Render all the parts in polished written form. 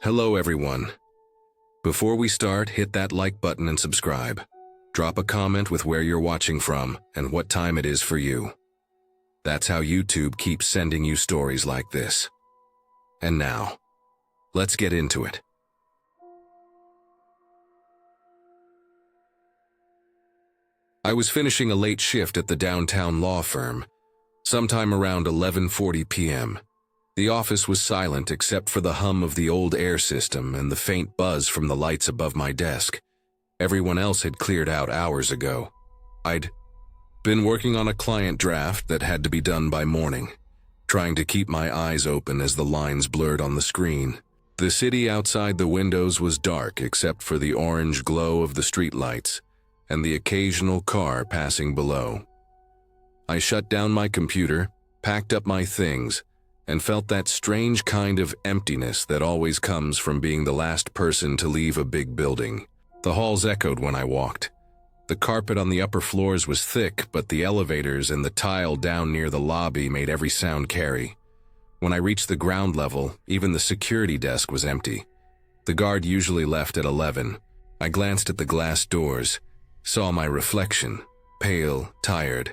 Hello everyone. Before we start, hit that like button and subscribe. Drop a comment with where you're watching from and what time it is for you. That's how YouTube keeps sending you stories like this. And now, let's get into it. I was finishing a late shift at the downtown law firm, sometime around 11:40 p.m. The office was silent except for the hum of the old air system and the faint buzz from the lights above my desk. Everyone else had cleared out hours ago. I'd been working on a client draft that had to be done by morning, trying to keep my eyes open as the lines blurred on the screen. The city outside the windows was dark except for the orange glow of the streetlights and the occasional car passing below. I shut down my computer, packed up my things, and felt that strange kind of emptiness that always comes from being the last person to leave a big building. The halls echoed when I walked. The carpet on the upper floors was thick, but the elevators and the tile down near the lobby made every sound carry. When I reached the ground level, even the security desk was empty. The guard usually left at 11. I glanced at the glass doors, saw my reflection, pale, tired,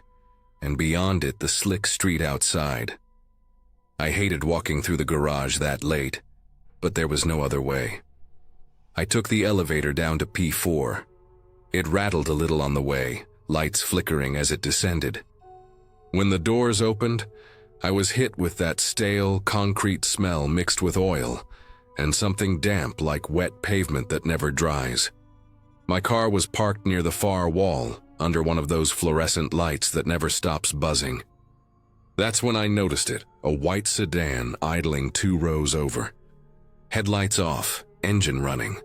and beyond it the slick street outside. I hated walking through the garage that late, but there was no other way. I took the elevator down to P4. It rattled a little on the way, lights flickering as it descended. When the doors opened, I was hit with that stale, concrete smell mixed with oil, and something damp like wet pavement that never dries. My car was parked near the far wall, under one of those fluorescent lights that never stops buzzing. That's when I noticed it, a white sedan idling 2 rows over. Headlights off, engine running.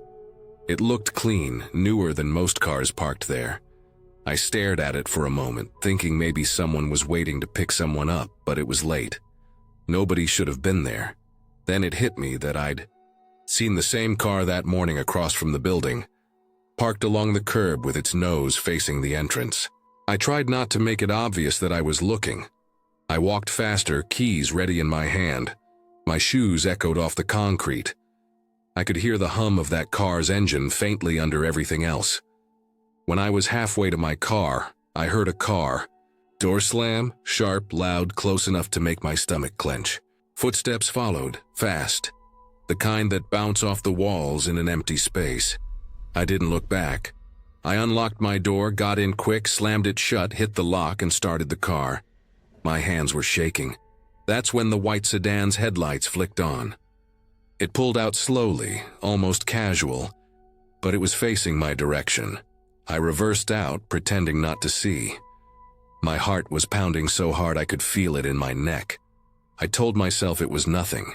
It looked clean, newer than most cars parked there. I stared at it for a moment, thinking maybe someone was waiting to pick someone up, but it was late. Nobody should have been there. Then it hit me that I'd seen the same car that morning across from the building, parked along the curb with its nose facing the entrance. I tried not to make it obvious that I was looking. I walked faster, keys ready in my hand. My shoes echoed off the concrete. I could hear the hum of that car's engine faintly under everything else. When I was halfway to my car, I heard a car. Door slam, sharp, loud, close enough to make my stomach clench. Footsteps followed, fast. The kind that bounce off the walls in an empty space. I didn't look back. I unlocked my door, got in quick, slammed it shut, hit the lock, and started the car. My hands were shaking. That's when the white sedan's headlights flicked on. It pulled out slowly, almost casual, but it was facing my direction. I reversed out, pretending not to see. My heart was pounding so hard I could feel it in my neck. I told myself it was nothing.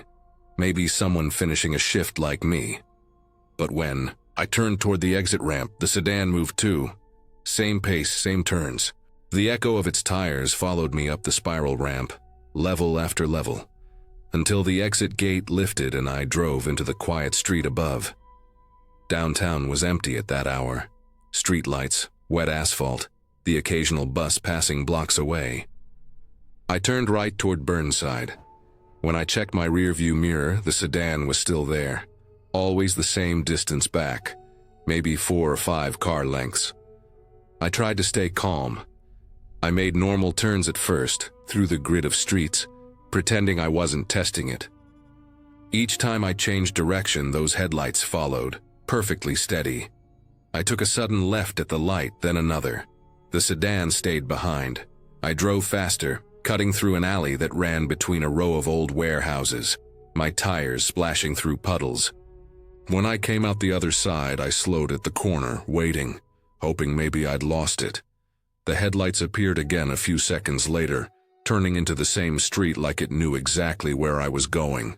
Maybe someone finishing a shift like me. But when I turned toward the exit ramp, the sedan moved too. Same pace, same turns. The echo of its tires followed me up the spiral ramp, level after level, until the exit gate lifted and I drove into the quiet street above. Downtown was empty at that hour. Streetlights, wet asphalt, the occasional bus passing blocks away. I turned right toward Burnside. When I checked my rearview mirror, the sedan was still there, always the same distance back, maybe 4 or 5 car lengths. I tried to stay calm. I made normal turns at first, through the grid of streets, pretending I wasn't testing it. Each time I changed direction, those headlights followed, perfectly steady. I took a sudden left at the light, then another. The sedan stayed behind. I drove faster, cutting through an alley that ran between a row of old warehouses, my tires splashing through puddles. When I came out the other side, I slowed at the corner, waiting, hoping maybe I'd lost it. The headlights appeared again a few seconds later, turning into the same street like it knew exactly where I was going.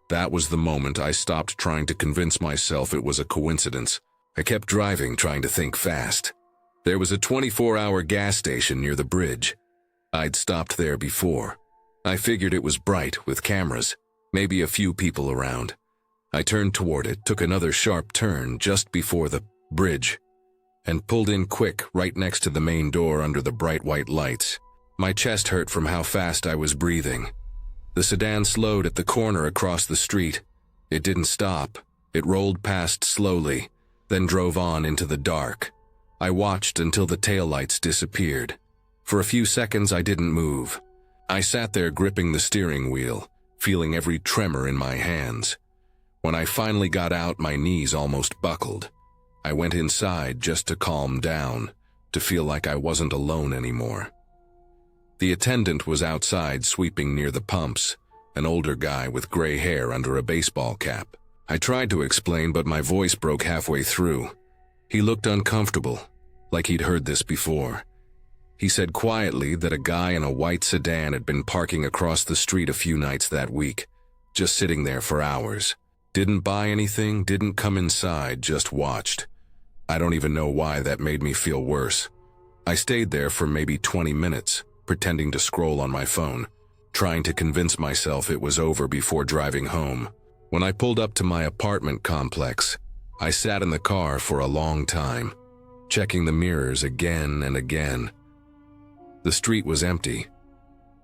That was the moment I stopped trying to convince myself it was a coincidence. I kept driving, trying to think fast. There was a 24-hour gas station near the bridge. I'd stopped there before. I figured it was bright, with cameras, maybe a few people around. I turned toward it, took another sharp turn just before the bridge, and pulled in quick right next to the main door under the bright white lights. My chest hurt from how fast I was breathing. The sedan slowed at the corner across the street. It didn't stop. It rolled past slowly, then drove on into the dark. I watched until the taillights disappeared. For a few seconds, I didn't move. I sat there gripping the steering wheel, feeling every tremor in my hands. When I finally got out, my knees almost buckled. I went inside just to calm down, to feel like I wasn't alone anymore. The attendant was outside sweeping near the pumps, an older guy with gray hair under a baseball cap. I tried to explain, but my voice broke halfway through. He looked uncomfortable, like he'd heard this before. He said quietly that a guy in a white sedan had been parking across the street a few nights that week, just sitting there for hours. Didn't buy anything, didn't come inside, just watched. I don't even know why that made me feel worse. I stayed there for maybe 20 minutes, pretending to scroll on my phone, trying to convince myself it was over before driving home. When I pulled up to my apartment complex, I sat in the car for a long time, checking the mirrors again and again. The street was empty.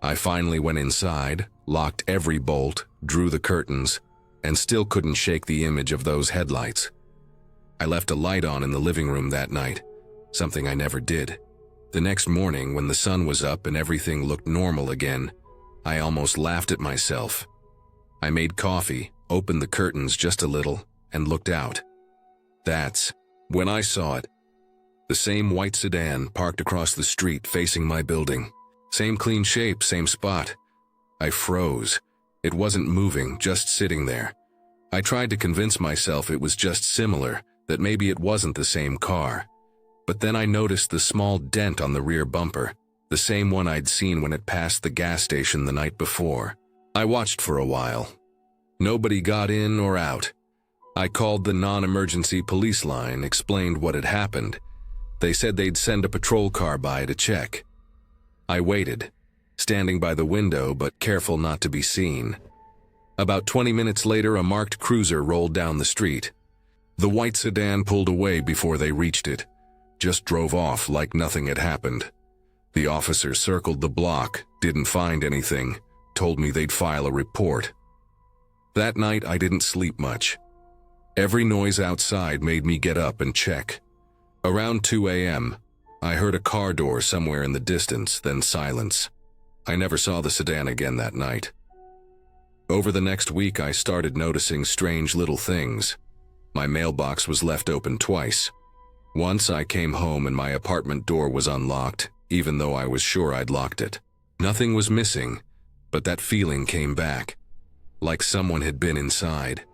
I finally went inside, locked every bolt, drew the curtains, and still couldn't shake the image of those headlights. I left a light on in the living room that night, something I never did. The next morning, when the sun was up and everything looked normal again, I almost laughed at myself. I made coffee, opened the curtains just a little, and looked out. That's when I saw it. The same white sedan parked across the street facing my building. Same clean shape, same spot. I froze. It wasn't moving, just sitting there. I tried to convince myself it was just similar, that maybe it wasn't the same car. But then I noticed the small dent on the rear bumper, the same one I'd seen when it passed the gas station the night before. I watched for a while. Nobody got in or out. I called the non-emergency police line, explained what had happened. They said they'd send a patrol car by to check. I waited, standing by the window but careful not to be seen. About 20 minutes later, a marked cruiser rolled down the street. The white sedan pulled away before they reached it, just drove off like nothing had happened. The officer circled the block, didn't find anything, told me they'd file a report. That night, I didn't sleep much. Every noise outside made me get up and check. Around 2 a.m., I heard a car door somewhere in the distance, then silence. I never saw the sedan again that night. Over the next week, I started noticing strange little things. My mailbox was left open twice. Once I came home and my apartment door was unlocked, even though I was sure I'd locked it. Nothing was missing, but that feeling came back, like someone had been inside.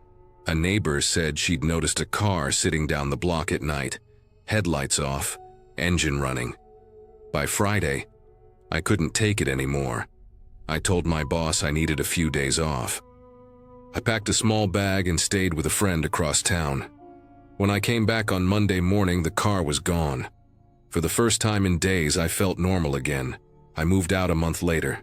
A neighbor said she'd noticed a car sitting down the block at night, headlights off, engine running. By Friday, I couldn't take it anymore. I told my boss I needed a few days off. I packed a small bag and stayed with a friend across town. When I came back on Monday morning, the car was gone. For the first time in days, I felt normal again. I moved out a month later.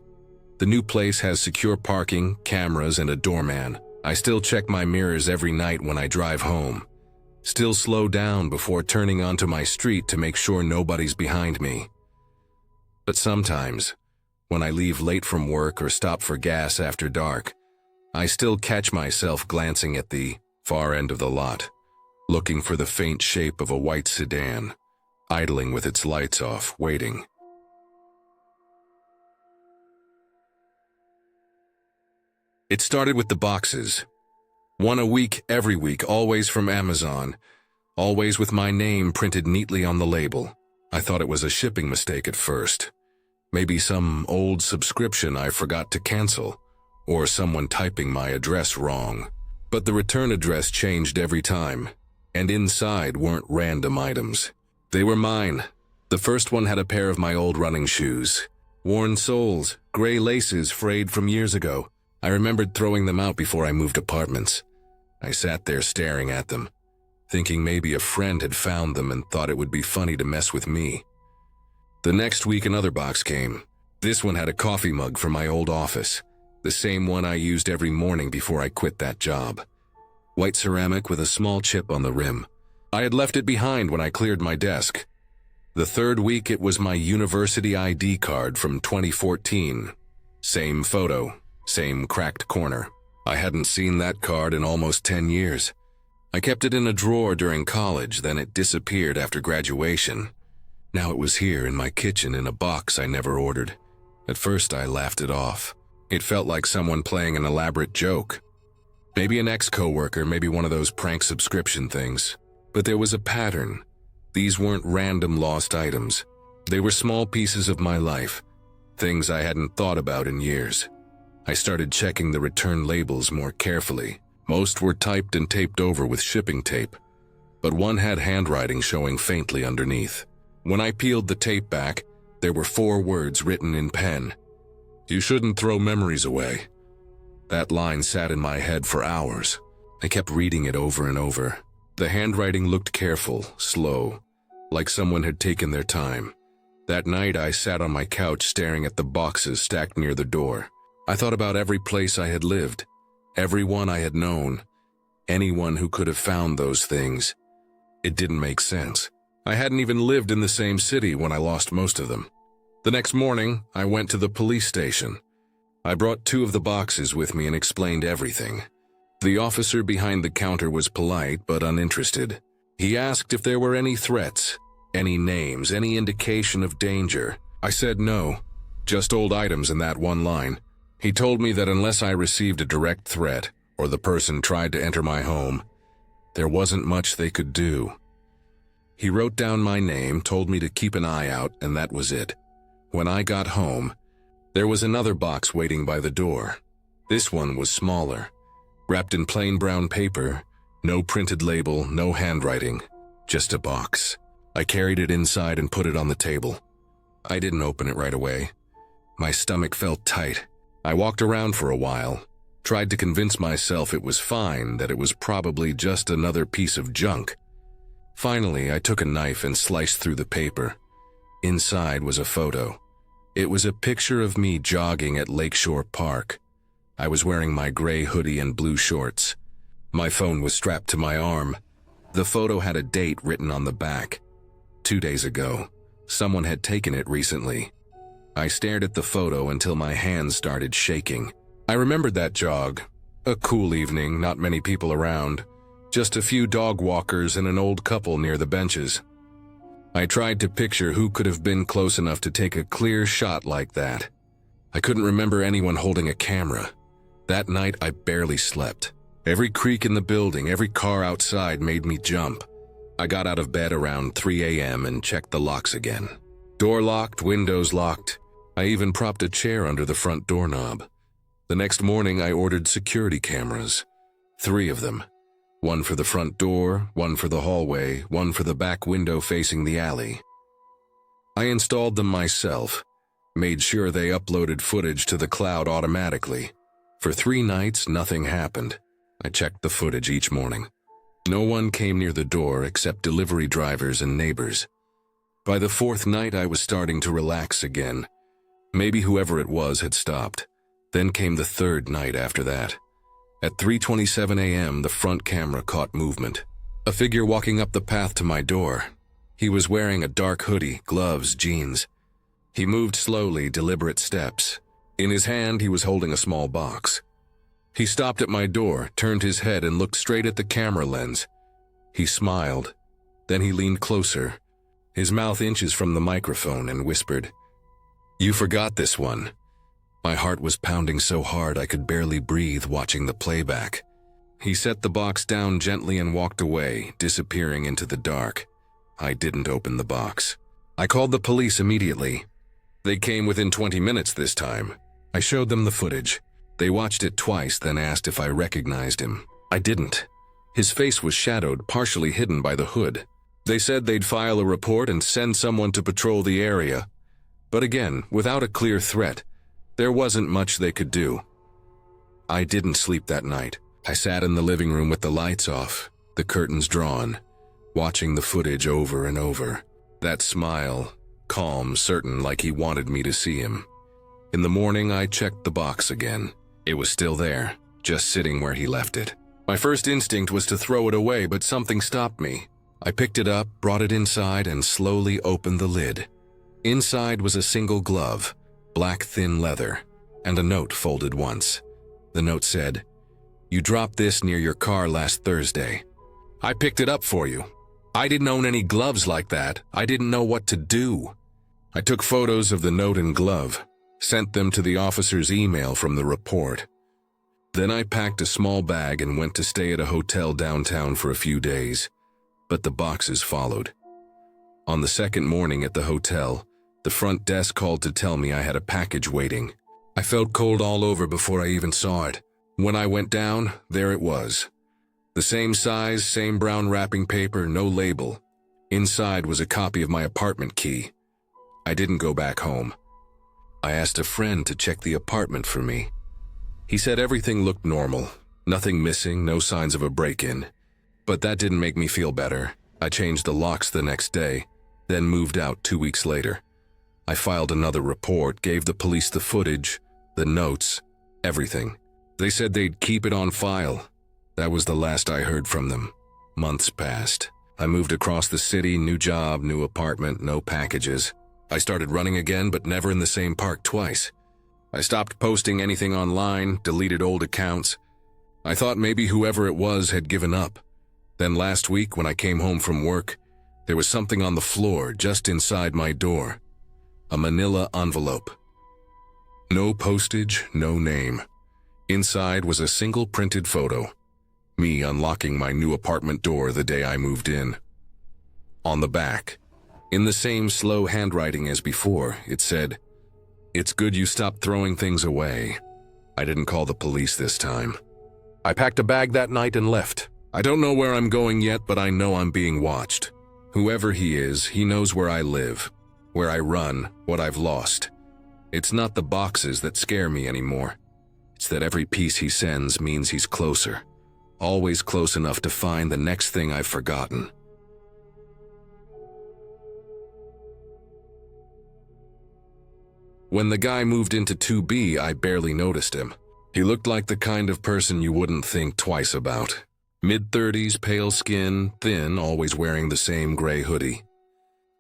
The new place has secure parking, cameras, and a doorman. I still check my mirrors every night when I drive home. Still slow down before turning onto my street to make sure nobody's behind me. But sometimes, when I leave late from work or stop for gas after dark, I still catch myself glancing at the far end of the lot, looking for the faint shape of a white sedan, idling with its lights off, waiting. It started with the boxes. One a week, every week, always from Amazon, always with my name printed neatly on the label. I thought it was a shipping mistake at first. Maybe some old subscription I forgot to cancel, or someone typing my address wrong. But the return address changed every time, and inside weren't random items. They were mine. The first one had a pair of my old running shoes. Worn soles, gray laces frayed from years ago. I remembered throwing them out before I moved apartments. I sat there staring at them, thinking maybe a friend had found them and thought it would be funny to mess with me. The next week another box came. This one had a coffee mug from my old office, the same one I used every morning before I quit that job. White ceramic with a small chip on the rim. I had left it behind when I cleared my desk. The third week it was my university ID card from 2014. Same photo, same cracked corner. I hadn't seen that card in almost 10 years. I kept it in a drawer during college, then it disappeared after graduation. Now it was here in my kitchen in a box I never ordered. At first I laughed it off. It felt like someone playing an elaborate joke. Maybe an ex-coworker, maybe one of those prank subscription things. But there was a pattern. These weren't random lost items. They were small pieces of my life, things I hadn't thought about in years. I started checking the return labels more carefully. Most were typed and taped over with shipping tape, but one had handwriting showing faintly underneath. When I peeled the tape back, there were 4 words written in pen. "You shouldn't throw memories away." That line sat in my head for hours. I kept reading it over and over. The handwriting looked careful, slow, like someone had taken their time. That night I sat on my couch staring at the boxes stacked near the door. I thought about every place I had lived, everyone I had known, anyone who could have found those things. It didn't make sense. I hadn't even lived in the same city when I lost most of them. The next morning, I went to the police station. I brought 2 of the boxes with me and explained everything. The officer behind the counter was polite but uninterested. He asked if there were any threats, any names, any indication of danger. I said no, just old items in that one line. He told me that unless I received a direct threat or the person tried to enter my home, there wasn't much they could do. He wrote down my name, told me to keep an eye out, and that was it. When I got home, there was another box waiting by the door. This one was smaller, wrapped in plain brown paper, no printed label, no handwriting, just a box. I carried it inside and put it on the table. I didn't open it right away. My stomach felt tight. I walked around for a while, tried to convince myself it was fine, that it was probably just another piece of junk. Finally, I took a knife and sliced through the paper. Inside was a photo. It was a picture of me jogging at Lakeshore Park. I was wearing my gray hoodie and blue shorts. My phone was strapped to my arm. The photo had a date written on the back. 2 days ago. Someone had taken it recently. I stared at the photo until my hands started shaking. I remembered that jog. A cool evening, not many people around. Just a few dog walkers and an old couple near the benches. I tried to picture who could have been close enough to take a clear shot like that. I couldn't remember anyone holding a camera. That night I barely slept. Every creak in the building, every car outside made me jump. I got out of bed around 3 a.m. and checked the locks again. Door locked, windows locked. I even propped a chair under the front doorknob. The next morning I ordered security cameras. 3 of them. 1 for the front door, 1 for the hallway, 1 for the back window facing the alley. I installed them myself, made sure they uploaded footage to the cloud automatically. For 3 nights, nothing happened. I checked the footage each morning. No one came near the door except delivery drivers and neighbors. By the 4th night, I was starting to relax again. Maybe whoever it was had stopped. Then came the 3rd night after that. At 3:27 a.m., the front camera caught movement. A figure walking up the path to my door. He was wearing a dark hoodie, gloves, jeans. He moved slowly, deliberate steps. In his hand, he was holding a small box. He stopped at my door, turned his head, and looked straight at the camera lens. He smiled. Then he leaned closer, his mouth inches from the microphone, and whispered, "You forgot this one." My heart was pounding so hard I could barely breathe watching the playback. He set the box down gently and walked away, disappearing into the dark. I didn't open the box. I called the police immediately. They came within 20 minutes this time. I showed them the footage. They watched it twice, then asked if I recognized him. I didn't. His face was shadowed, partially hidden by the hood. They said they'd file a report and send someone to patrol the area. But again, without a clear threat, there wasn't much they could do. I didn't sleep that night. I sat in the living room with the lights off, the curtains drawn, watching the footage over and over. That smile, calm, certain, like he wanted me to see him. In the morning, I checked the box again. It was still there, just sitting where he left it. My first instinct was to throw it away, but something stopped me. I picked it up, brought it inside, and slowly opened the lid. Inside was a single glove, black thin leather, and a note folded once. The note said, You dropped this near your car last Thursday. I picked it up for you. I didn't own any gloves like that. I didn't know what to do. I took photos of the note and glove, sent them to the officer's email from the report. Then I packed a small bag and went to stay at a hotel downtown for a few days, but the boxes followed. On the second morning at the hotel, the front desk called to tell me I had a package waiting. I felt cold all over before I even saw it. When I went down, there it was. The same size, same brown wrapping paper, no label. Inside was a copy of my apartment key. I didn't go back home. I asked a friend to check the apartment for me. He said everything looked normal, nothing missing, no signs of a break-in. But that didn't make me feel better. I changed the locks the next day, then moved out 2 weeks later. I filed another report, gave the police the footage, the notes, everything. They said they'd keep it on file. That was the last I heard from them. Months passed. I moved across the city, new job, new apartment, no packages. I started running again, but never in the same park twice. I stopped posting anything online, deleted old accounts. I thought maybe whoever it was had given up. Then last week, when I came home from work, there was something on the floor just inside my door. A manila envelope. No postage, no name. Inside was a single printed photo. Me unlocking my new apartment door the day I moved in. On the back, in the same slow handwriting as before, it said, "It's good you stopped throwing things away." I didn't call the police this time. I packed a bag that night and left. I don't know where I'm going yet, but I know I'm being watched. Whoever he is, he knows where I live, where I run, what I've lost. It's not the boxes that scare me anymore. It's that every piece he sends means he's closer. Always close enough to find the next thing I've forgotten. When the guy moved into 2B, I barely noticed him. He looked like the kind of person you wouldn't think twice about. Mid-30s, pale skin, thin, always wearing the same gray hoodie.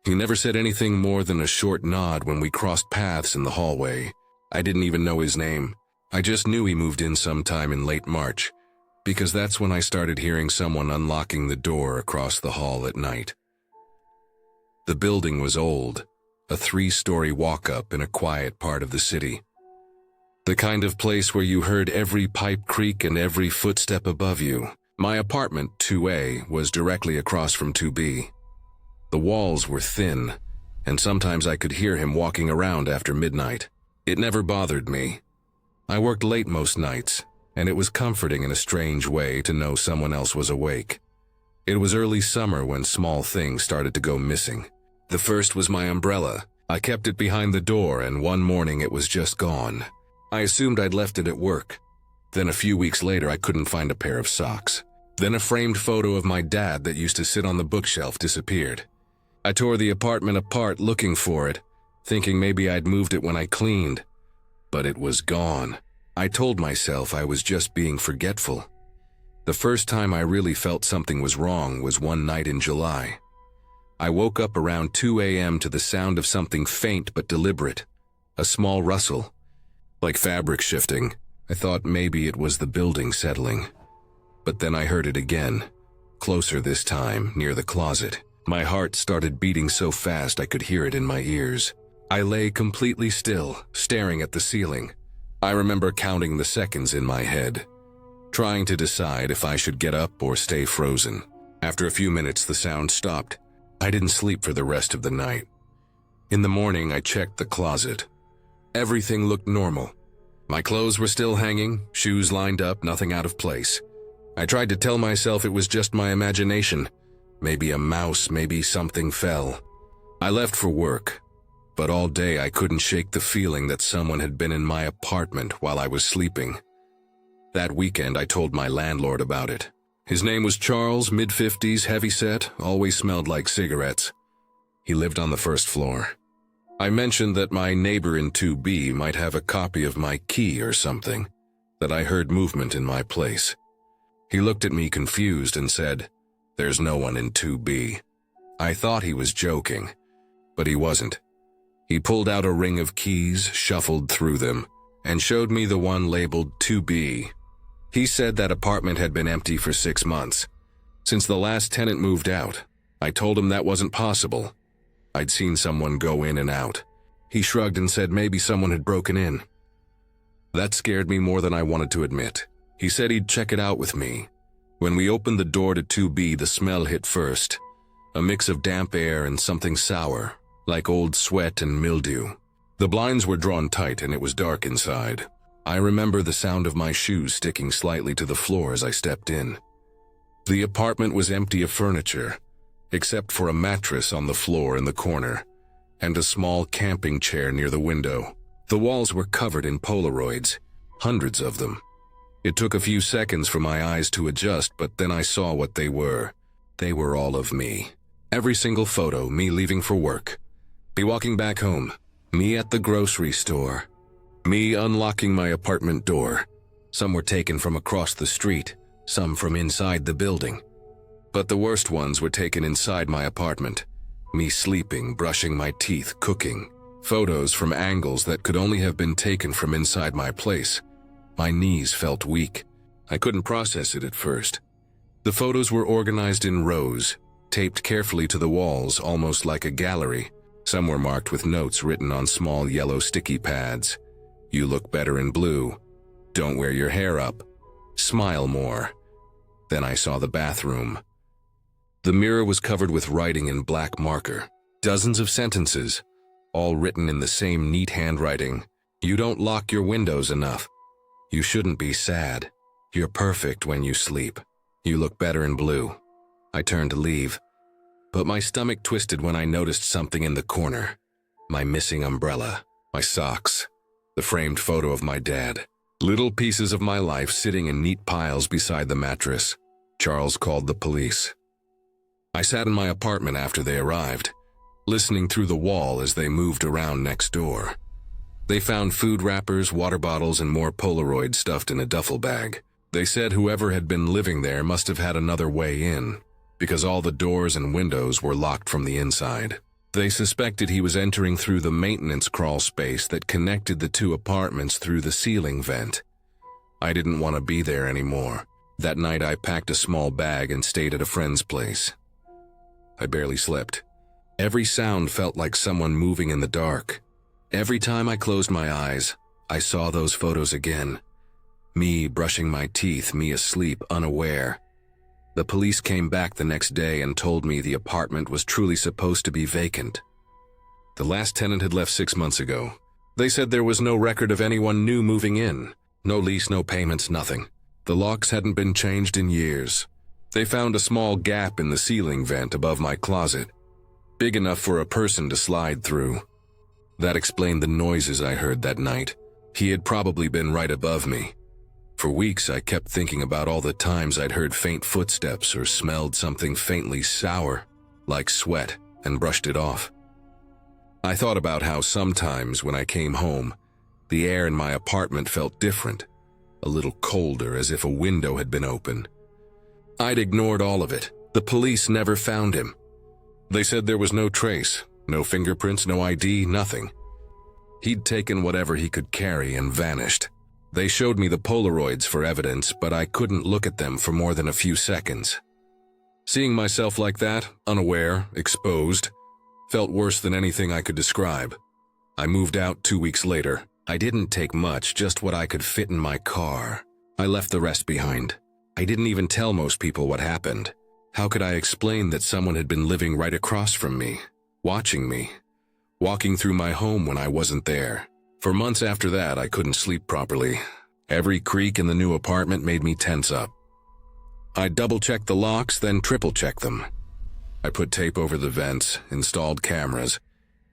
He never said anything more than a short nod when we crossed paths in the hallway. I didn't even know his name. I just knew he moved in sometime in late March, because that's when I started hearing someone unlocking the door across the hall at night. The building was old, a 3-story walk-up in a quiet part of the city. The kind of place where you heard every pipe creak and every footstep above you. My apartment, 2A, was directly across from 2B. The walls were thin, and sometimes I could hear him walking around after midnight. It never bothered me. I worked late most nights, and it was comforting in a strange way to know someone else was awake. It was early summer when small things started to go missing. The first was my umbrella. I kept it behind the door, and one morning it was just gone. I assumed I'd left it at work. Then a few weeks later, I couldn't find a pair of socks. Then a framed photo of my dad that used to sit on the bookshelf disappeared. I tore the apartment apart looking for it, thinking maybe I'd moved it when I cleaned. But it was gone. I told myself I was just being forgetful. The first time I really felt something was wrong was one night in July. I woke up around 2 a.m. to the sound of something faint but deliberate. A small rustle, like fabric shifting. I thought maybe it was the building settling. But then I heard it again, closer this time, near the closet. My heart started beating so fast I could hear it in my ears. I lay completely still, staring at the ceiling. I remember counting the seconds in my head, trying to decide if I should get up or stay frozen. After a few minutes, the sound stopped. I didn't sleep for the rest of the night. In the morning, I checked the closet. Everything looked normal. My clothes were still hanging, shoes lined up, nothing out of place. I tried to tell myself it was just my imagination. Maybe a mouse, maybe something fell. I left for work, but all day I couldn't shake the feeling that someone had been in my apartment while I was sleeping. That weekend, I told my landlord about it. His name was Charles, mid-50s, heavyset, always smelled like cigarettes. He lived on the first floor. I mentioned that my neighbor in 2B might have a copy of my key or something, that I heard movement in my place. He looked at me confused and said, "There's no one in 2B. I thought he was joking, but he wasn't. He pulled out a ring of keys, shuffled through them, and showed me the one labeled 2B. He said that apartment had been empty for 6 months. Since the last tenant moved out, I told him that wasn't possible. I'd seen someone go in and out. He shrugged and said maybe someone had broken in. That scared me more than I wanted to admit. He said he'd check it out with me. When we opened the door to 2B, the smell hit first. A mix of damp air and something sour, like old sweat and mildew. The blinds were drawn tight and it was dark inside. I remember the sound of my shoes sticking slightly to the floor as I stepped in. The apartment was empty of furniture, except for a mattress on the floor in the corner, and a small camping chair near the window. The walls were covered in Polaroids, hundreds of them. It took a few seconds for my eyes to adjust, but then I saw what they were. They were all of me. Every single photo, me leaving for work, me walking back home, me at the grocery store, me unlocking my apartment door. Some were taken from across the street, some from inside the building. But the worst ones were taken inside my apartment. Me sleeping, brushing my teeth, cooking. Photos from angles that could only have been taken from inside my place. My knees felt weak. I couldn't process it at first. The photos were organized in rows, taped carefully to the walls, almost like a gallery. Some were marked with notes written on small yellow sticky pads. You look better in blue. Don't wear your hair up. Smile more. Then I saw the bathroom. The mirror was covered with writing in black marker. Dozens of sentences, all written in the same neat handwriting. You don't lock your windows enough. You shouldn't be sad. You're perfect when you sleep. You look better in blue. I turned to leave, but my stomach twisted when I noticed something in the corner. My missing umbrella, my socks, the framed photo of my dad. Little pieces of my life sitting in neat piles beside the mattress. Charles called the police. I sat in my apartment after they arrived, listening through the wall as they moved around next door. They found food wrappers, water bottles, and more Polaroids stuffed in a duffel bag. They said whoever had been living there must have had another way in, because all the doors and windows were locked from the inside. They suspected he was entering through the maintenance crawl space that connected the two apartments through the ceiling vent. I didn't want to be there anymore. That night I packed a small bag and stayed at a friend's place. I barely slept. Every sound felt like someone moving in the dark. Every time I closed my eyes, I saw those photos again. Me brushing my teeth, me asleep, unaware. The police came back the next day and told me the apartment was truly supposed to be vacant. The last tenant had left 6 months ago. They said there was no record of anyone new moving in. No lease, no payments, nothing. The locks hadn't been changed in years. They found a small gap in the ceiling vent above my closet, big enough for a person to slide through. That explained the noises I heard that night. He had probably been right above me. For weeks, I kept thinking about all the times I'd heard faint footsteps or smelled something faintly sour, like sweat, and brushed it off. I thought about how sometimes when I came home, the air in my apartment felt different, a little colder, as if a window had been open. I'd ignored all of it. The police never found him. They said there was no trace, no fingerprints, no ID, nothing. He'd taken whatever he could carry and vanished. They showed me the Polaroids for evidence, but I couldn't look at them for more than a few seconds. Seeing myself like that, unaware, exposed, felt worse than anything I could describe. I moved out 2 weeks later. I didn't take much, just what I could fit in my car. I left the rest behind. I didn't even tell most people what happened. How could I explain that someone had been living right across from me, watching me, walking through my home when I wasn't there? For months after that, I couldn't sleep properly. Every creak in the new apartment made me tense up. I double-checked the locks, then triple-checked them. I put tape over the vents, installed cameras,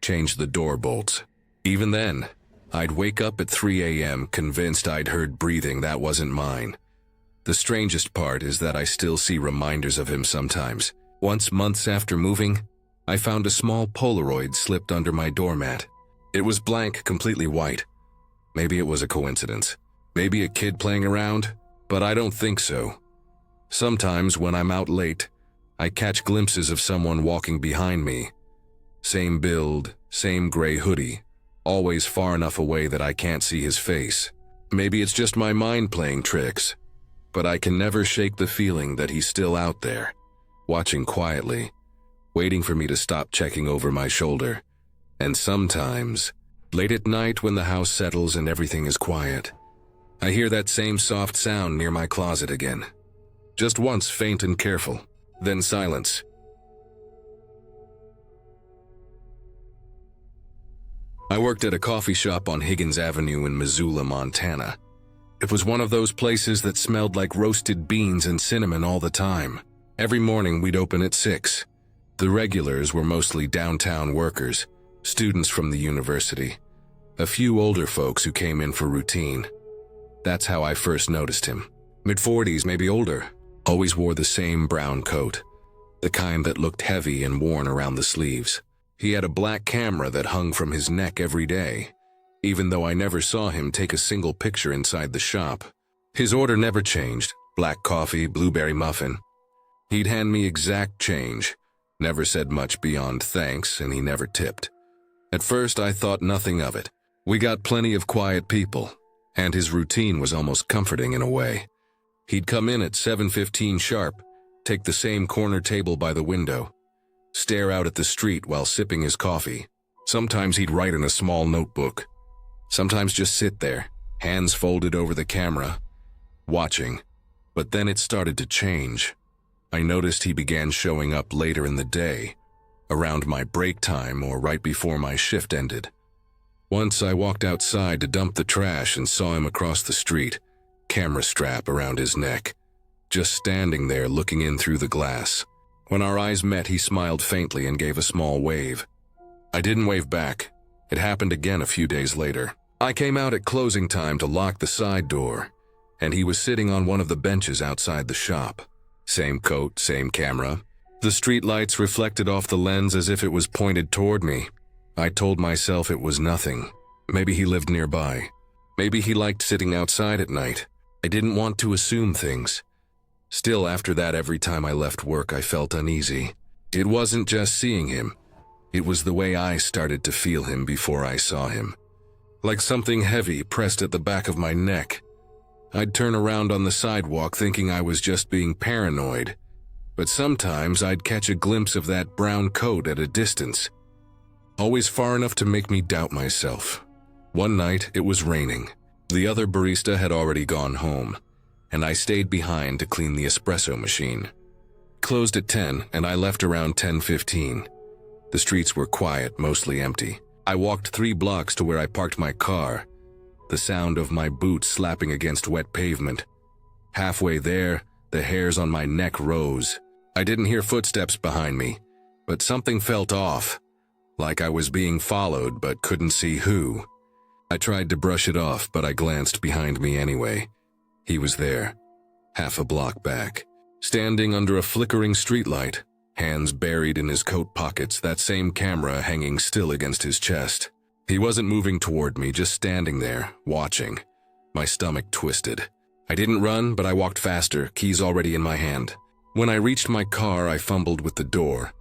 changed the door bolts. Even then, I'd wake up at 3 a.m. convinced I'd heard breathing that wasn't mine. The strangest part is that I still see reminders of him sometimes. Once, months after moving, I found a small Polaroid slipped under my doormat. It was blank, completely white. Maybe it was a coincidence. Maybe a kid playing around, but I don't think so. Sometimes when I'm out late, I catch glimpses of someone walking behind me. Same build, same gray hoodie, always far enough away that I can't see his face. Maybe it's just my mind playing tricks. but I can never shake the feeling that he's still out there, watching quietly, waiting for me to stop checking over my shoulder. And sometimes, late at night when the house settles and everything is quiet, I hear that same soft sound near my closet again. Just once, faint and careful, then silence. I worked at a coffee shop on Higgins Avenue in Missoula, Montana. It was one of those places that smelled like roasted beans and cinnamon all the time. Every morning we'd open at 6. The regulars were mostly downtown workers, students from the university, a few older folks who came in for routine. That's how I first noticed him. Mid-40s, maybe older, always wore the same brown coat, the kind that looked heavy and worn around the sleeves. He had a black camera that hung from his neck every day, even though I never saw him take a single picture inside the shop. His order never changed: black coffee, blueberry muffin. He'd hand me exact change, never said much beyond thanks, and he never tipped. At first I thought nothing of it. We got plenty of quiet people, and his routine was almost comforting in a way. He'd come in at 7:15 sharp, take the same corner table by the window, stare out at the street while sipping his coffee. Sometimes he'd write in a small notebook. Sometimes just sit there, hands folded over the camera, watching. But then it started to change. I noticed he began showing up later in the day, around my break time or right before my shift ended. Once I walked outside to dump the trash and saw him across the street, camera strap around his neck, just standing there looking in through the glass. When our eyes met, he smiled faintly and gave a small wave. I didn't wave back. It happened again a few days later. I came out at closing time to lock the side door, and he was sitting on one of the benches outside the shop. Same coat, same camera. The street lights reflected off the lens as if it was pointed toward me. I told myself it was nothing. Maybe he lived nearby. Maybe he liked sitting outside at night. I didn't want to assume things. Still, after that, every time I left work, I felt uneasy. It wasn't just seeing him. It was the way I started to feel him before I saw him. Like something heavy pressed at the back of my neck. I'd turn around on the sidewalk thinking I was just being paranoid. But sometimes I'd catch a glimpse of that brown coat at a distance, always far enough to make me doubt myself. One night, it was raining. The other barista had already gone home, and I stayed behind to clean the espresso machine. Closed at 10, and I left around 10:15. The streets were quiet, mostly empty. I walked 3 blocks to where I parked my car, the sound of my boots slapping against wet pavement. Halfway there, the hairs on my neck rose. I didn't hear footsteps behind me, but something felt off, like I was being followed but couldn't see who. I tried to brush it off, but I glanced behind me anyway. He was there, half a block back, standing under a flickering streetlight, hands buried in his coat pockets, that same camera hanging still against his chest. He wasn't moving toward me, just standing there, watching. My stomach twisted. I didn't run, but I walked faster, keys already in my hand. When I reached my car, I fumbled with the door,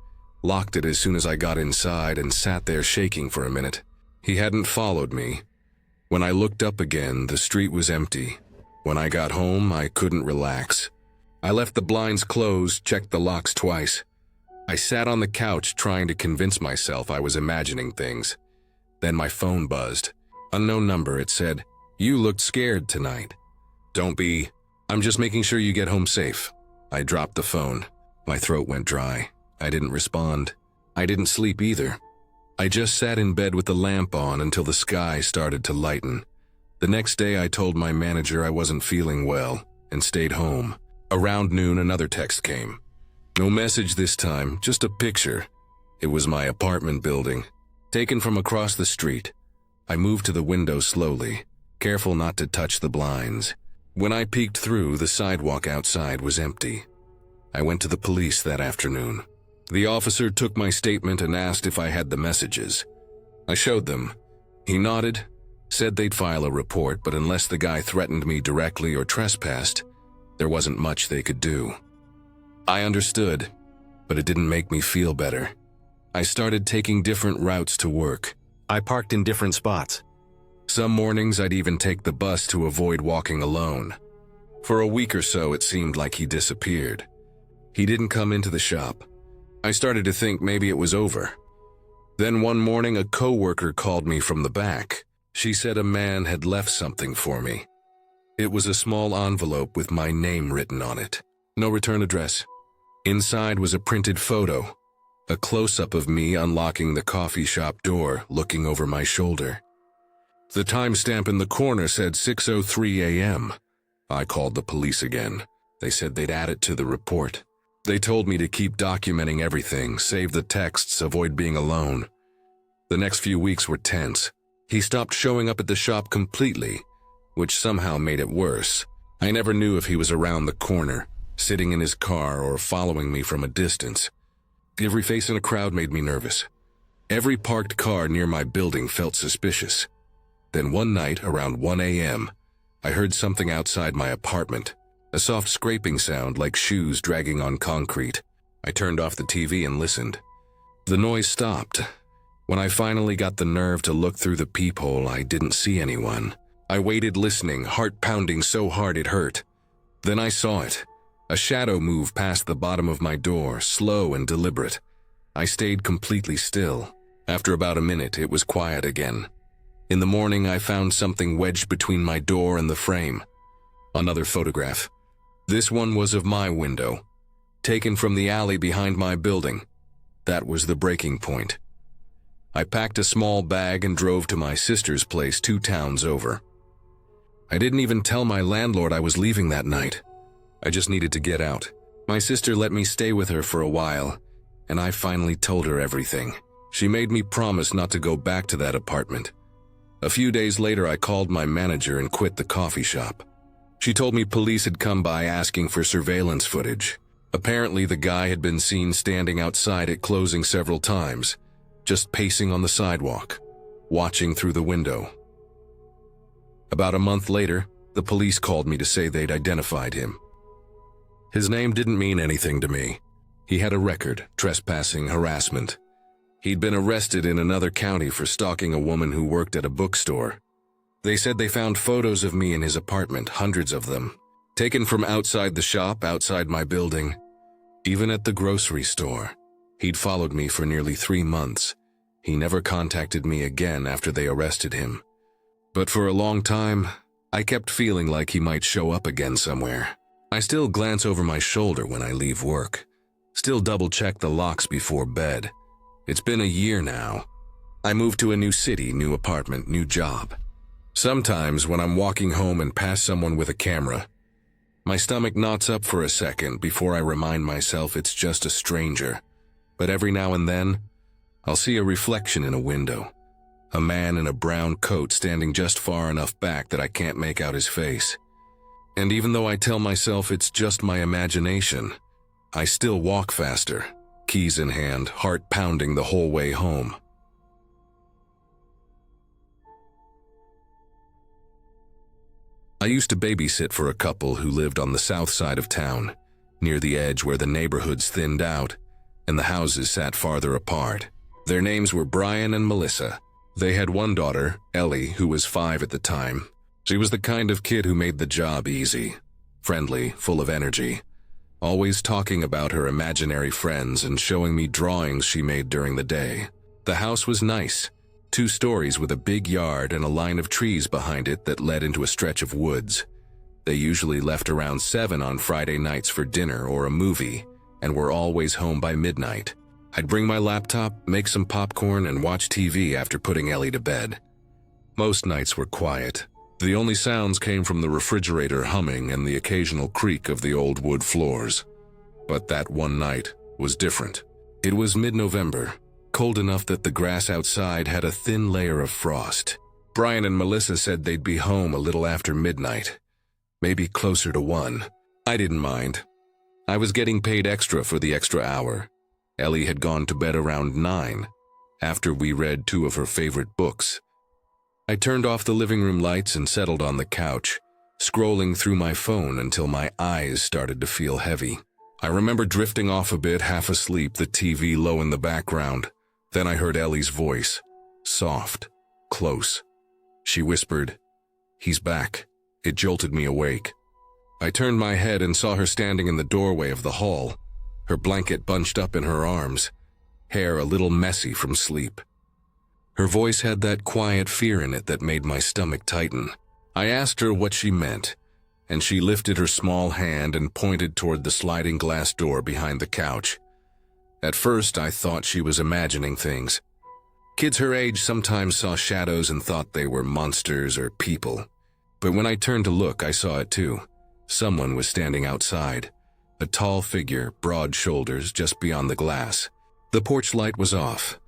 locked it as soon as I got inside, and sat there shaking for a minute. He hadn't followed me. When I looked up again, the street was empty. When I got home, I couldn't relax. I left the blinds closed, checked the locks twice. I sat on the couch trying to convince myself I was imagining things. Then my phone buzzed. Unknown number, it said, "You looked scared tonight." "Don't be. I'm just making sure you get home safe." I dropped the phone. My throat went dry. I didn't respond. I didn't sleep either. I just sat in bed with the lamp on until the sky started to lighten. The next day I told my manager I wasn't feeling well and stayed home. Around noon, another text came. No message this time, just a picture. It was my apartment building, taken from across the street. I moved to the window slowly, careful not to touch the blinds. When I peeked through, the sidewalk outside was empty. I went to the police that afternoon. The officer took my statement and asked if I had the messages. I showed them. He nodded, said they'd file a report, but unless the guy threatened me directly or trespassed, there wasn't much they could do. I understood, but it didn't make me feel better. I started taking different routes to work. I parked in different spots. Some mornings I'd even take the bus to avoid walking alone. For a week or so, it seemed like he disappeared. He didn't come into the shop. I started to think maybe it was over. Then one morning, a coworker called me from the back. She said a man had left something for me. It was a small envelope with my name written on it. No return address. Inside was a printed photo, a close-up of me unlocking the coffee shop door, looking over my shoulder. The timestamp in the corner said 6:03 a.m. I called the police again. They said they'd add it to the report. They told me to keep documenting everything, save the texts, avoid being alone. The next few weeks were tense. He stopped showing up at the shop completely, which somehow made it worse. I never knew if he was around the corner, sitting in his car, or following me from a distance. Every face in a crowd made me nervous. Every parked car near my building felt suspicious. Then one night, around 1 a.m., I heard something outside my apartment, a soft scraping sound like shoes dragging on concrete. I turned off the TV and listened. The noise stopped. When I finally got the nerve to look through the peephole, I didn't see anyone. I waited listening, heart pounding so hard it hurt. Then I saw it. A shadow moved past the bottom of my door, slow and deliberate. I stayed completely still. After about a minute, it was quiet again. In the morning, I found something wedged between my door and the frame. Another photograph. This one was of my window, taken from the alley behind my building. That was the breaking point. I packed a small bag and drove to my sister's place 2 towns over. I didn't even tell my landlord I was leaving that night. I just needed to get out. My sister let me stay with her for a while, and I finally told her everything. She made me promise not to go back to that apartment. A few days later, I called my manager and quit the coffee shop. She told me police had come by asking for surveillance footage. Apparently, the guy had been seen standing outside at closing several times, just pacing on the sidewalk, watching through the window. About a month later, the police called me to say they'd identified him. His name didn't mean anything to me. He had a record, trespassing, harassment. He'd been arrested in another county for stalking a woman who worked at a bookstore. They said they found photos of me in his apartment, hundreds of them, taken from outside the shop, outside my building, even at the grocery store. He'd followed me for nearly 3 months. He never contacted me again after they arrested him. But for a long time, I kept feeling like he might show up again somewhere. I still glance over my shoulder when I leave work, still double-check the locks before bed. It's been a year now. I moved to a new city, new apartment, new job. Sometimes when I'm walking home and pass someone with a camera, my stomach knots up for a second before I remind myself it's just a stranger. But every now and then, I'll see a reflection in a window. A man in a brown coat standing just far enough back that I can't make out his face. And even though I tell myself it's just my imagination, I still walk faster, keys in hand, heart pounding the whole way home. I used to babysit for a couple who lived on the south side of town, near the edge where the neighborhoods thinned out and the houses sat farther apart. Their names were Brian and Melissa. They had one daughter, Ellie, who was 5 at the time. She was the kind of kid who made the job easy, friendly, full of energy, always talking about her imaginary friends and showing me drawings she made during the day. The house was nice, 2 stories with a big yard and a line of trees behind it that led into a stretch of woods. They usually left around 7 on Friday nights for dinner or a movie, and were always home by midnight. I'd bring my laptop, make some popcorn, and watch TV after putting Ellie to bed. Most nights were quiet. The only sounds came from the refrigerator humming and the occasional creak of the old wood floors. But that one night was different. It was mid-November, cold enough that the grass outside had a thin layer of frost. Brian and Melissa said they'd be home a little after midnight, maybe closer to 1. I didn't mind. I was getting paid extra for the extra hour. Ellie had gone to bed around 9, after we read 2 of her favorite books. I turned off the living room lights and settled on the couch, scrolling through my phone until my eyes started to feel heavy. I remember drifting off a bit, half asleep, the TV low in the background. Then I heard Ellie's voice, soft, close. She whispered, "He's back." It jolted me awake. I turned my head and saw her standing in the doorway of the hall, her blanket bunched up in her arms, hair a little messy from sleep. Her voice had that quiet fear in it that made my stomach tighten. I asked her what she meant, and she lifted her small hand and pointed toward the sliding glass door behind the couch. At first, I thought she was imagining things. Kids her age sometimes saw shadows and thought they were monsters or people. But when I turned to look, I saw it too. Someone was standing outside, a tall figure, broad shoulders, just beyond the glass. The porch light was off,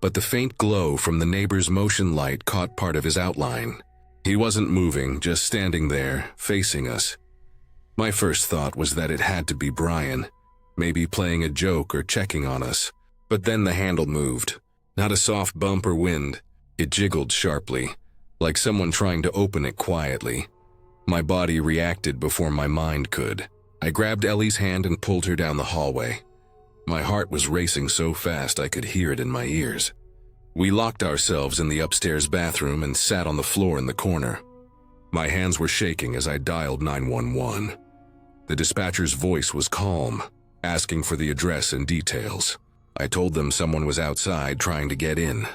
but the faint glow from the neighbor's motion light caught part of his outline. He wasn't moving, just standing there, facing us. My first thought was that it had to be Brian, maybe playing a joke or checking on us. But then the handle moved. Not a soft bump or wind. It jiggled sharply, like someone trying to open it quietly. My body reacted before my mind could. I grabbed Ellie's hand and pulled her down the hallway. My heart was racing so fast I could hear it in my ears. We locked ourselves in the upstairs bathroom and sat on the floor in the corner. My hands were shaking as I dialed 911. The dispatcher's voice was calm, asking for the address and details. I told them someone was outside trying to get in.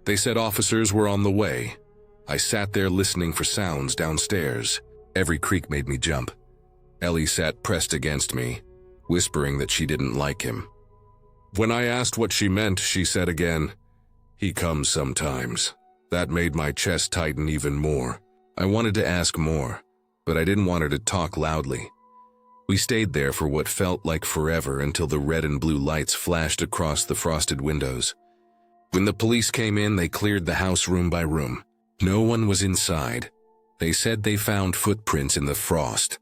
They said officers were on the way. I sat there listening for sounds downstairs. Every creak made me jump. Ellie sat pressed against me, whispering that she didn't like him. When I asked what she meant, she said again, "He comes sometimes." That made my chest tighten even more. I wanted to ask more, but I didn't want her to talk loudly. We stayed there for what felt like forever until the red and blue lights flashed across the frosted windows. When the police came in, they cleared the house room by room. No one was inside. They said they found footprints in the frost.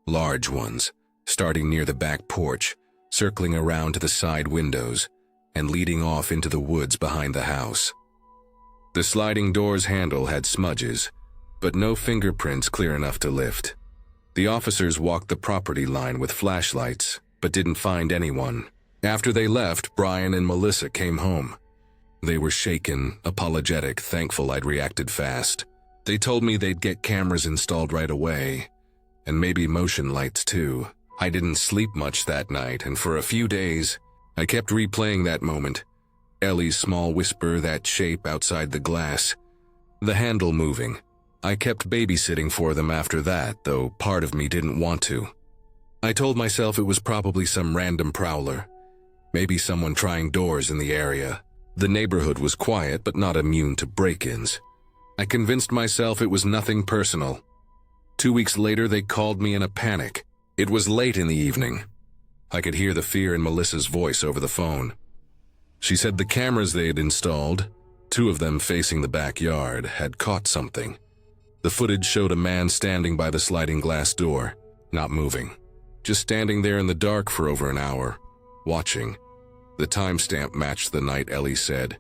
Large ones, starting near the back porch, circling around to the side windows, and leading off into the woods behind the house. The sliding door's handle had smudges, but no fingerprints clear enough to lift. The officers walked the property line with flashlights, but didn't find anyone. After they left, Brian and Melissa came home. They were shaken, apologetic, thankful I'd reacted fast. They told me they'd get cameras installed right away, and maybe motion lights too. I didn't sleep much that night, and for a few days, I kept replaying that moment. Ellie's small whisper, that shape outside the glass, the handle moving. I kept babysitting for them after that, though part of me didn't want to. I told myself it was probably some random prowler, maybe someone trying doors in the area. The neighborhood was quiet but not immune to break-ins. I convinced myself it was nothing personal. 2 weeks later, they called me in a panic. It was late in the evening. I could hear the fear in Melissa's voice over the phone. She said the cameras they had installed, 2 of them facing the backyard, had caught something. The footage showed a man standing by the sliding glass door, not moving, just standing there in the dark for over an hour, watching. The timestamp matched the night Ellie said,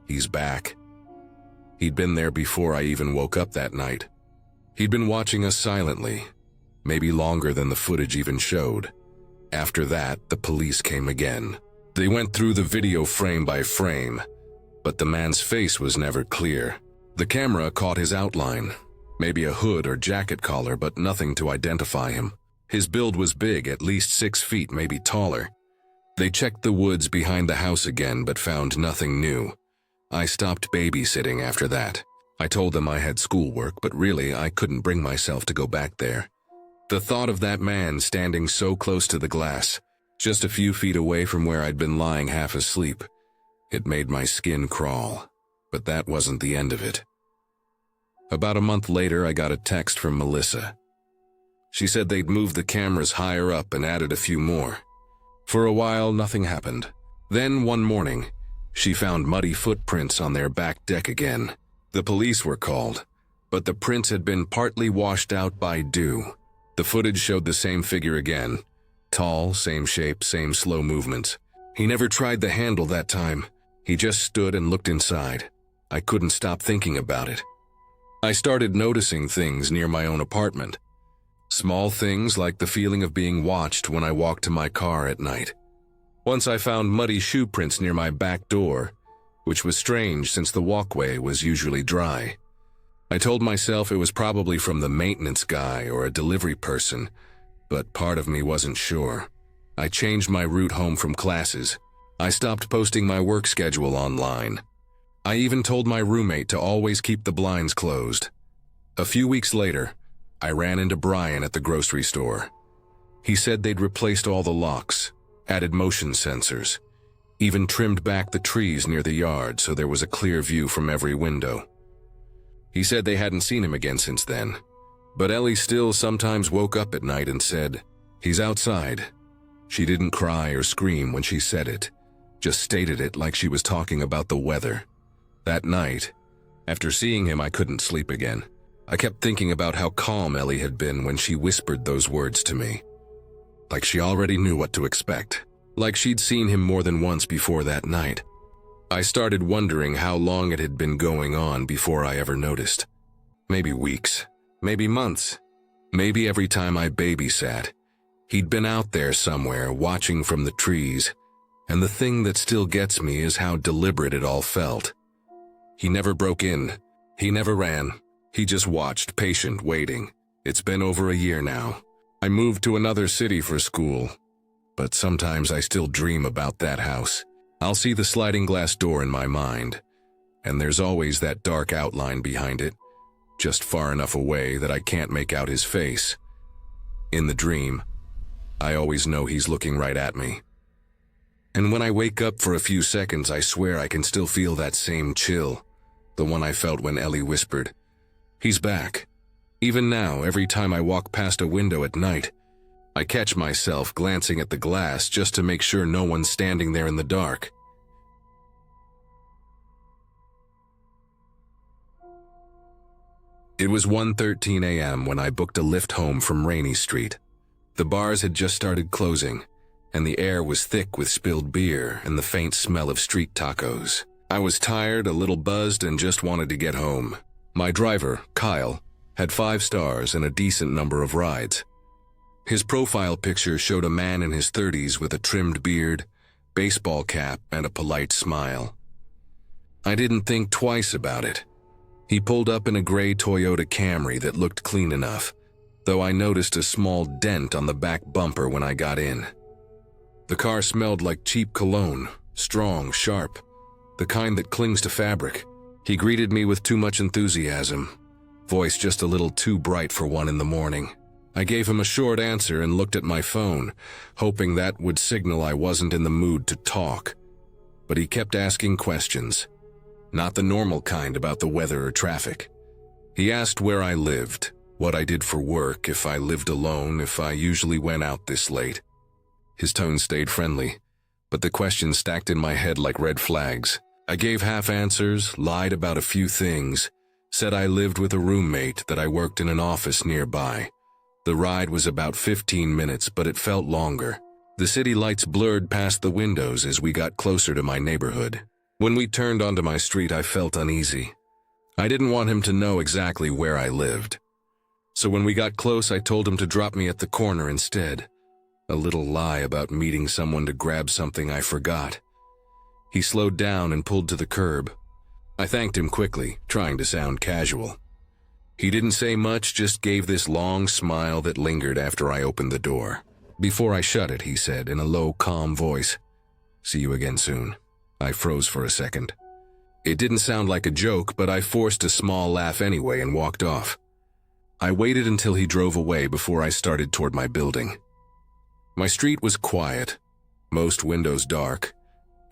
"He's back." He'd been there before I even woke up that night. He'd been watching us silently, maybe longer than the footage even showed. After that, the police came again. They went through the video frame by frame, but the man's face was never clear. The camera caught his outline, maybe a hood or jacket collar, but nothing to identify him. His build was big, at least 6 feet, maybe taller. They checked the woods behind the house again, but found nothing new. I stopped babysitting after that. I told them I had schoolwork, but really I couldn't bring myself to go back there. The thought of that man standing so close to the glass, just a few feet away from where I'd been lying half asleep, it made my skin crawl. But that wasn't the end of it. About a month later, I got a text from Melissa. She said they'd moved the cameras higher up and added a few more. For a while, nothing happened. Then, one morning, she found muddy footprints on their back deck again. The police were called, but the prints had been partly washed out by dew. The footage showed the same figure again. Tall, same shape, same slow movements. He never tried the handle that time. He just stood and looked inside. I couldn't stop thinking about it. I started noticing things near my own apartment. Small things like the feeling of being watched when I walked to my car at night. Once I found muddy shoe prints near my back door, which was strange since the walkway was usually dry. I told myself it was probably from the maintenance guy or a delivery person, but part of me wasn't sure. I changed my route home from classes. I stopped posting my work schedule online. I even told my roommate to always keep the blinds closed. A few weeks later, I ran into Brian at the grocery store. He said they'd replaced all the locks, added motion sensors, even trimmed back the trees near the yard so there was a clear view from every window. He said they hadn't seen him again since then, but Ellie still sometimes woke up at night and said, "He's outside." She didn't cry or scream when she said it, just stated it like she was talking about the weather. That night, after seeing him, I couldn't sleep again. I kept thinking about how calm Ellie had been when she whispered those words to me. Like she already knew what to expect. Like she'd seen him more than once before that night. I started wondering how long it had been going on before I ever noticed. Maybe weeks, maybe months, maybe every time I babysat. He'd been out there somewhere, watching from the trees, and the thing that still gets me is how deliberate it all felt. He never broke in, he never ran, he just watched, patient, waiting. It's been over a year now. I moved to another city for school, but sometimes I still dream about that house. I'll see the sliding glass door in my mind, and there's always that dark outline behind it, just far enough away that I can't make out his face. In the dream, I always know he's looking right at me. And when I wake up for a few seconds, I swear I can still feel that same chill, the one I felt when Ellie whispered, "He's back." Even now, every time I walk past a window at night, I catch myself glancing at the glass just to make sure no one's standing there in the dark. It was 1:13 a.m. when I booked a lift home from Rainy Street. The bars had just started closing, and the air was thick with spilled beer and the faint smell of street tacos. I was tired, a little buzzed, and just wanted to get home. My driver, Kyle, had 5 stars and a decent number of rides. His profile picture showed a man in his 30s with a trimmed beard, baseball cap, and a polite smile. I didn't think twice about it. He pulled up in a gray Toyota Camry that looked clean enough, though I noticed a small dent on the back bumper when I got in. The car smelled like cheap cologne, strong, sharp, the kind that clings to fabric. He greeted me with too much enthusiasm, voice just a little too bright for 1 in the morning. I gave him a short answer and looked at my phone, hoping that would signal I wasn't in the mood to talk. But he kept asking questions, not the normal kind about the weather or traffic. He asked where I lived, what I did for work, if I lived alone, if I usually went out this late. His tone stayed friendly, but the questions stacked in my head like red flags. I gave half answers, lied about a few things, said I lived with a roommate, that I worked in an office nearby. The ride was about 15 minutes, but it felt longer. The city lights blurred past the windows as we got closer to my neighborhood. When we turned onto my street, I felt uneasy. I didn't want him to know exactly where I lived. So when we got close, I told him to drop me at the corner instead. A little lie about meeting someone to grab something I forgot. He slowed down and pulled to the curb. I thanked him quickly, trying to sound casual. He didn't say much, just gave this long smile that lingered after I opened the door. Before I shut it, he said in a low, calm voice, "See you again soon." I froze for a second. It didn't sound like a joke, but I forced a small laugh anyway and walked off. I waited until he drove away before I started toward my building. My street was quiet, most windows dark,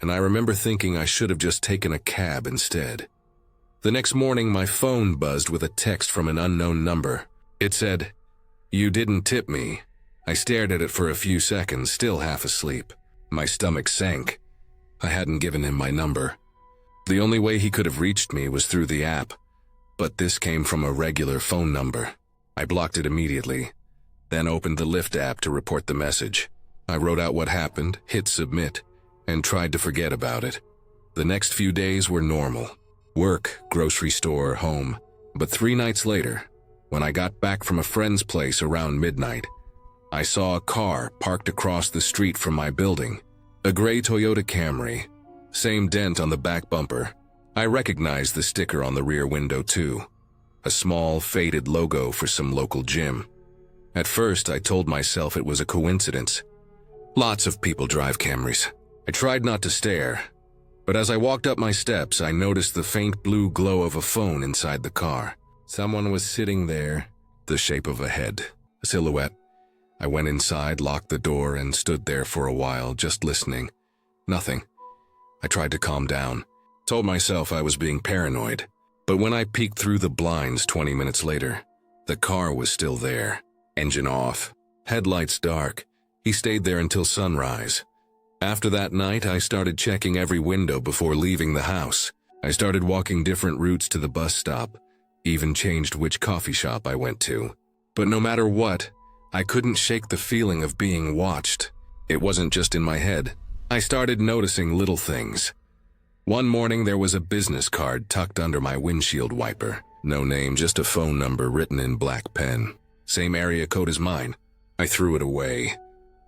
and I remember thinking I should have just taken a cab instead. The next morning, my phone buzzed with a text from an unknown number. It said, "You didn't tip me." I stared at it for a few seconds, still half asleep. My stomach sank. I hadn't given him my number. The only way he could have reached me was through the app, but this came from a regular phone number. I blocked it immediately, then opened the Lyft app to report the message. I wrote out what happened, hit submit, and tried to forget about it. The next few days were normal. Work, grocery store, home. But 3 nights later, when I got back from a friend's place around midnight, I saw a car parked across the street from my building. A gray Toyota Camry, same dent on the back bumper. I recognized the sticker on the rear window too. a small, faded logo for some local gym. At first, I told myself it was a coincidence. Lots of people drive Camrys. I tried not to stare, but as I walked up my steps, I noticed the faint blue glow of a phone inside the car. Someone was sitting there, the shape of a head, a silhouette. I went inside, locked the door, and stood there for a while, just listening. Nothing. I tried to calm down, told myself I was being paranoid. But when I peeked through the blinds 20 minutes later, the car was still there. Engine off, headlights dark. He stayed there until sunrise. After that night, I started checking every window before leaving the house. I started walking different routes to the bus stop, even changed which coffee shop I went to. But no matter what, I couldn't shake the feeling of being watched. It wasn't just in my head. I started noticing little things. One morning, there was a business card tucked under my windshield wiper. No name, just a phone number written in black pen. Same area code as mine. I threw it away.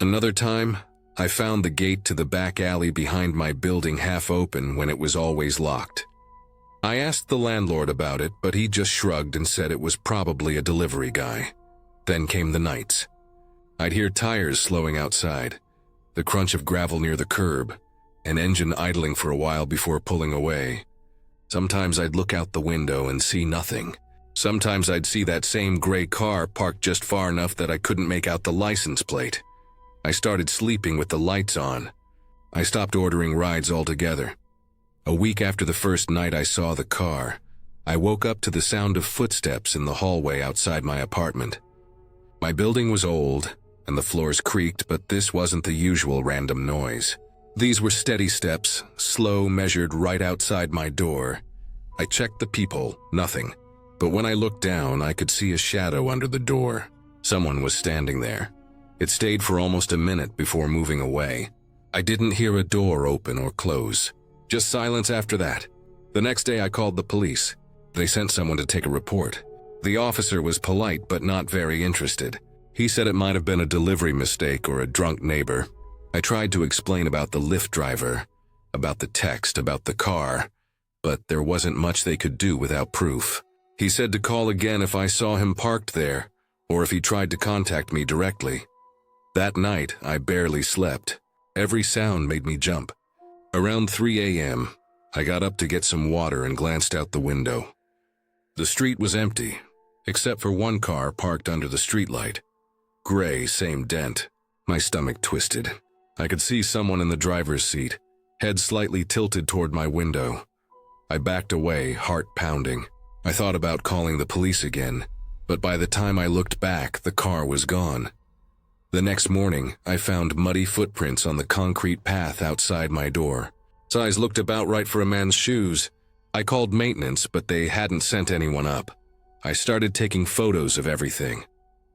Another time, I found the gate to the back alley behind my building half open when it was always locked. I asked the landlord about it, but he just shrugged and said it was probably a delivery guy. Then came the nights. I'd hear tires slowing outside, the crunch of gravel near the curb, an engine idling for a while before pulling away. Sometimes I'd look out the window and see nothing. Sometimes I'd see that same gray car parked just far enough that I couldn't make out the license plate. I started sleeping with the lights on. I stopped ordering rides altogether. A week after the first night I saw the car, I woke up to the sound of footsteps in the hallway outside my apartment. My building was old, and the floors creaked, but this wasn't the usual random noise. These were steady steps, slow, measured right outside my door. I checked the peephole, nothing. But when I looked down, I could see a shadow under the door. Someone was standing there. It stayed for almost a minute before moving away. I didn't hear a door open or close. Just silence after that. The next day I called the police. They sent someone to take a report. The officer was polite but not very interested. He said it might have been a delivery mistake or a drunk neighbor. I tried to explain about the Lyft driver, about the text, about the car, but there wasn't much they could do without proof. He said to call again if I saw him parked there, or if he tried to contact me directly. That night, I barely slept. Every sound made me jump. Around 3 a.m., I got up to get some water and glanced out the window. The street was empty, except for one car parked under the streetlight. Gray, same dent. My stomach twisted. I could see someone in the driver's seat, head slightly tilted toward my window. I backed away, heart pounding. I thought about calling the police again, but by the time I looked back, the car was gone. The next morning, I found muddy footprints on the concrete path outside my door. Eyes looked about right for a man's shoes. I called maintenance, but they hadn't sent anyone up. I started taking photos of everything.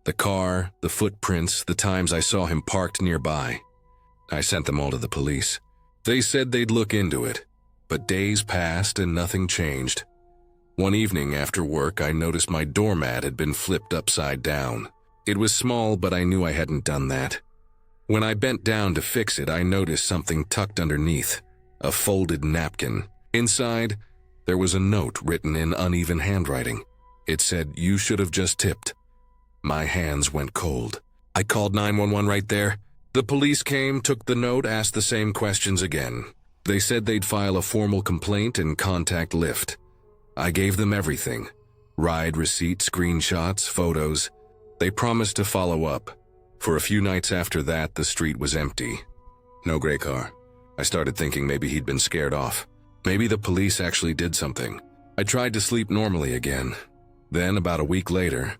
The car, the footprints, the times I saw him parked nearby. I sent them all to the police. They said they'd look into it, but days passed and nothing changed. One evening after work, I noticed my doormat had been flipped upside down. It was small, but I knew I hadn't done that. When I bent down to fix it, I noticed something tucked underneath, a folded napkin. Inside, there was a note written in uneven handwriting. It said, "You should have just tipped." My hands went cold. I called 911 right there. The police came, took the note, asked the same questions again. They said they'd file a formal complaint and contact Lyft. I gave them everything. Ride receipt, screenshots, photos. They promised to follow up. For a few nights after that, the street was empty. No gray car. I started thinking maybe he'd been scared off. Maybe the police actually did something. I tried to sleep normally again. Then, about a week later,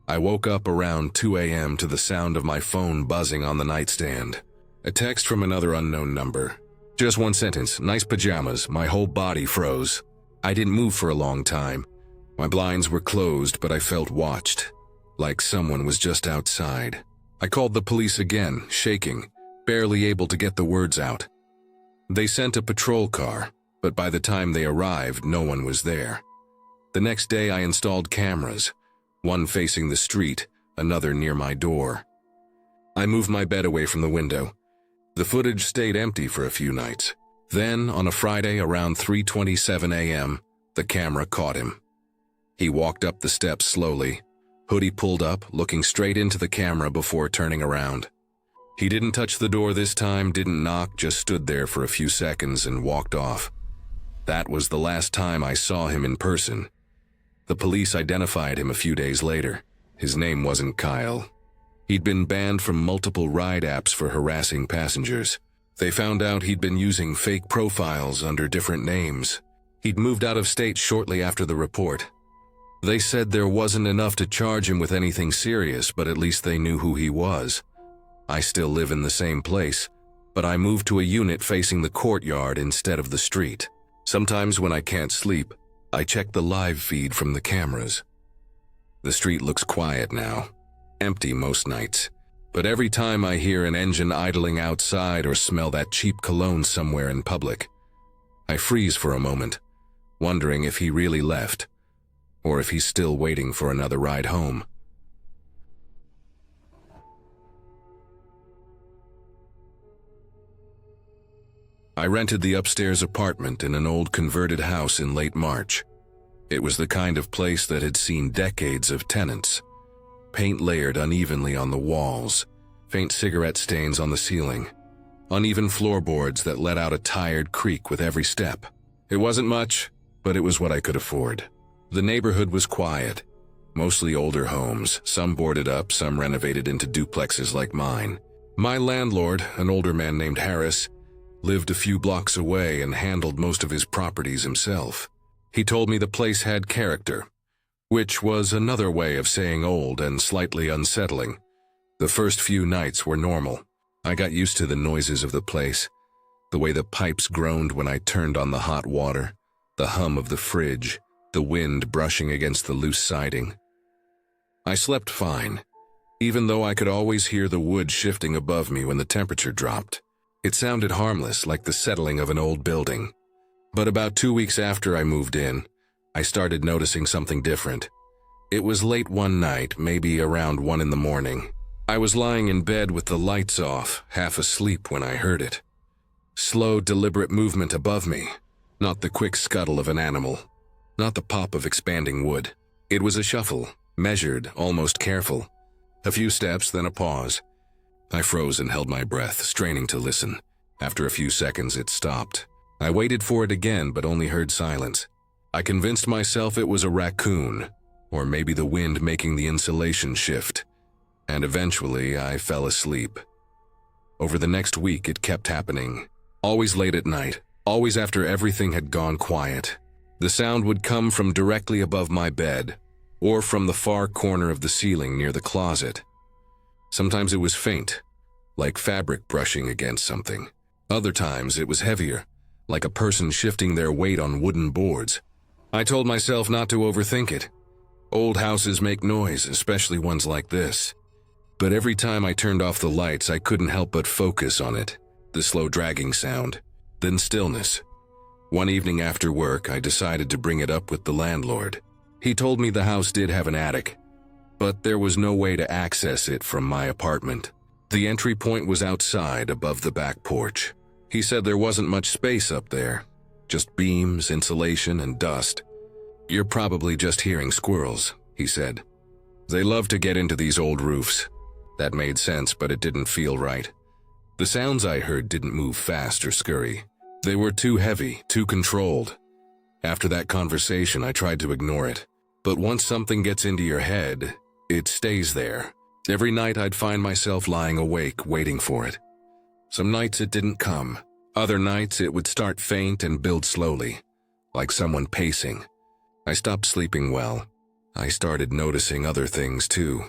I woke up around 2 a.m. to the sound of my phone buzzing on the nightstand. A text from another unknown number. Just one sentence, "Nice pajamas." My whole body froze. I didn't move for a long time. My blinds were closed, but I felt watched, like someone was just outside. I called the police again, shaking, barely able to get the words out. They sent a patrol car, but by the time they arrived, no one was there. The next day I installed cameras, one facing the street, another near my door. I moved my bed away from the window. The footage stayed empty for a few nights. Then, on a Friday around 3:27 a.m., the camera caught him. He walked up the steps slowly, hoodie pulled up, looking straight into the camera before turning around. He didn't touch the door this time, didn't knock, just stood there for a few seconds and walked off. That was the last time I saw him in person. The police identified him a few days later. His name wasn't Kyle. He'd been banned from multiple ride apps for harassing passengers. They found out he'd been using fake profiles under different names. He'd moved out of state shortly after the report. They said there wasn't enough to charge him with anything serious, but at least they knew who he was. I still live in the same place, but I moved to a unit facing the courtyard instead of the street. Sometimes when I can't sleep, I check the live feed from the cameras. The street looks quiet now, empty most nights, but every time I hear an engine idling outside or smell that cheap cologne somewhere in public, I freeze for a moment, wondering if he really left, or if he's still waiting for another ride home. I rented the upstairs apartment in an old converted house in late March. It was the kind of place that had seen decades of tenants. Paint layered unevenly on the walls, faint cigarette stains on the ceiling, uneven floorboards that let out a tired creak with every step. It wasn't much, but it was what I could afford. The neighborhood was quiet, mostly older homes, some boarded up, some renovated into duplexes like mine. My landlord, an older man named Harris, lived a few blocks away and handled most of his properties himself. He told me the place had character, which was another way of saying old and slightly unsettling. The first few nights were normal. I got used to the noises of the place, the way the pipes groaned when I turned on the hot water, the hum of the fridge, the wind brushing against the loose siding. I slept fine, even though I could always hear the wood shifting above me when the temperature dropped. It sounded harmless, like the settling of an old building. But about 2 weeks after I moved in, I started noticing something different. It was late one night, maybe around 1 in the morning. I was lying in bed with the lights off, half asleep when I heard it. Slow, deliberate movement above me, not the quick scuttle of an animal, not the pop of expanding wood. It was a shuffle, measured, almost careful. A few steps, then a pause. I froze and held my breath, straining to listen. After a few seconds, it stopped. I waited for it again, but only heard silence. I convinced myself it was a raccoon, or maybe the wind making the insulation shift, and eventually I fell asleep. Over the next week, it kept happening. Always late at night, always after everything had gone quiet. The sound would come from directly above my bed, or from the far corner of the ceiling near the closet. Sometimes it was faint, like fabric brushing against something. Other times it was heavier, like a person shifting their weight on wooden boards. I told myself not to overthink it. Old houses make noise, especially ones like this. But every time I turned off the lights, I couldn't help but focus on it. The slow dragging sound, then stillness. One evening after work, I decided to bring it up with the landlord. He told me the house did have an attic, but there was no way to access it from my apartment. The entry point was outside, above the back porch. He said there wasn't much space up there, just beams, insulation, and dust. "You're probably just hearing squirrels," he said. "They love to get into these old roofs." That made sense, but it didn't feel right. The sounds I heard didn't move fast or scurry. They were too heavy, too controlled. After that conversation, I tried to ignore it. But once something gets into your head, it stays there. Every night I'd find myself lying awake, waiting for it. Some nights it didn't come. Other nights it would start faint and build slowly, like someone pacing. I stopped sleeping well. I started noticing other things too.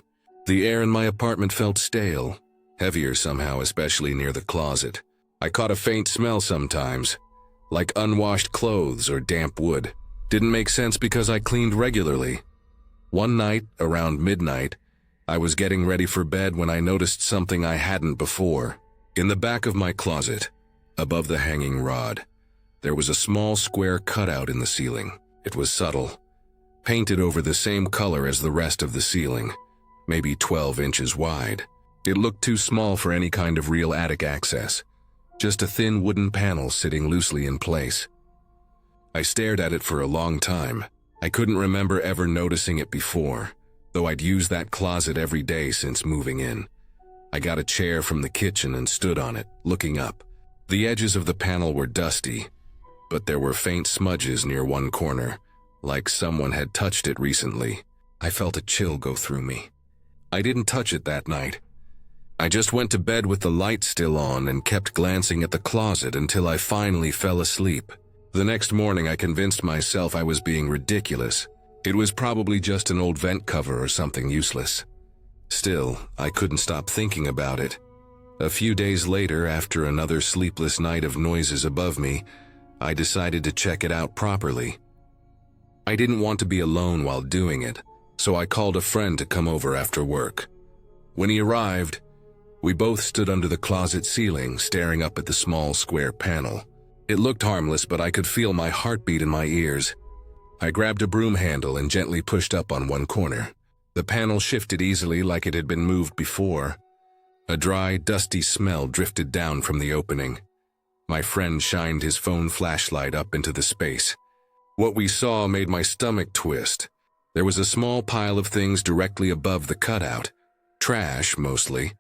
The air in my apartment felt stale, heavier somehow, especially near the closet. I caught a faint smell sometimes, like unwashed clothes or damp wood. Didn't make sense because I cleaned regularly. One night, around midnight, I was getting ready for bed when I noticed something I hadn't before. In the back of my closet, above the hanging rod, there was a small square cutout in the ceiling. It was subtle, painted over the same color as the rest of the ceiling, maybe 12 inches wide. It looked too small for any kind of real attic access, just a thin wooden panel sitting loosely in place. I stared at it for a long time, I couldn't remember ever noticing it before, though I'd used that closet every day since moving in. I got a chair from the kitchen and stood on it, looking up. The edges of the panel were dusty, but there were faint smudges near one corner, like someone had touched it recently. I felt a chill go through me. I didn't touch it that night. I just went to bed with the light still on and kept glancing at the closet until I finally fell asleep. The next morning I convinced myself I was being ridiculous. It was probably just an old vent cover or something useless. Still, I couldn't stop thinking about it. A few days later, after another sleepless night of noises above me, I decided to check it out properly. I didn't want to be alone while doing it, so I called a friend to come over after work. When he arrived, we both stood under the closet ceiling, staring up at the small square panel. It looked harmless, but I could feel my heartbeat in my ears. I grabbed a broom handle and gently pushed up on one corner. The panel shifted easily like it had been moved before. A dry, dusty smell drifted down from the opening. My friend shined his phone flashlight up into the space. What we saw made my stomach twist. There was a small pile of things directly above the cutout. Trash, mostly,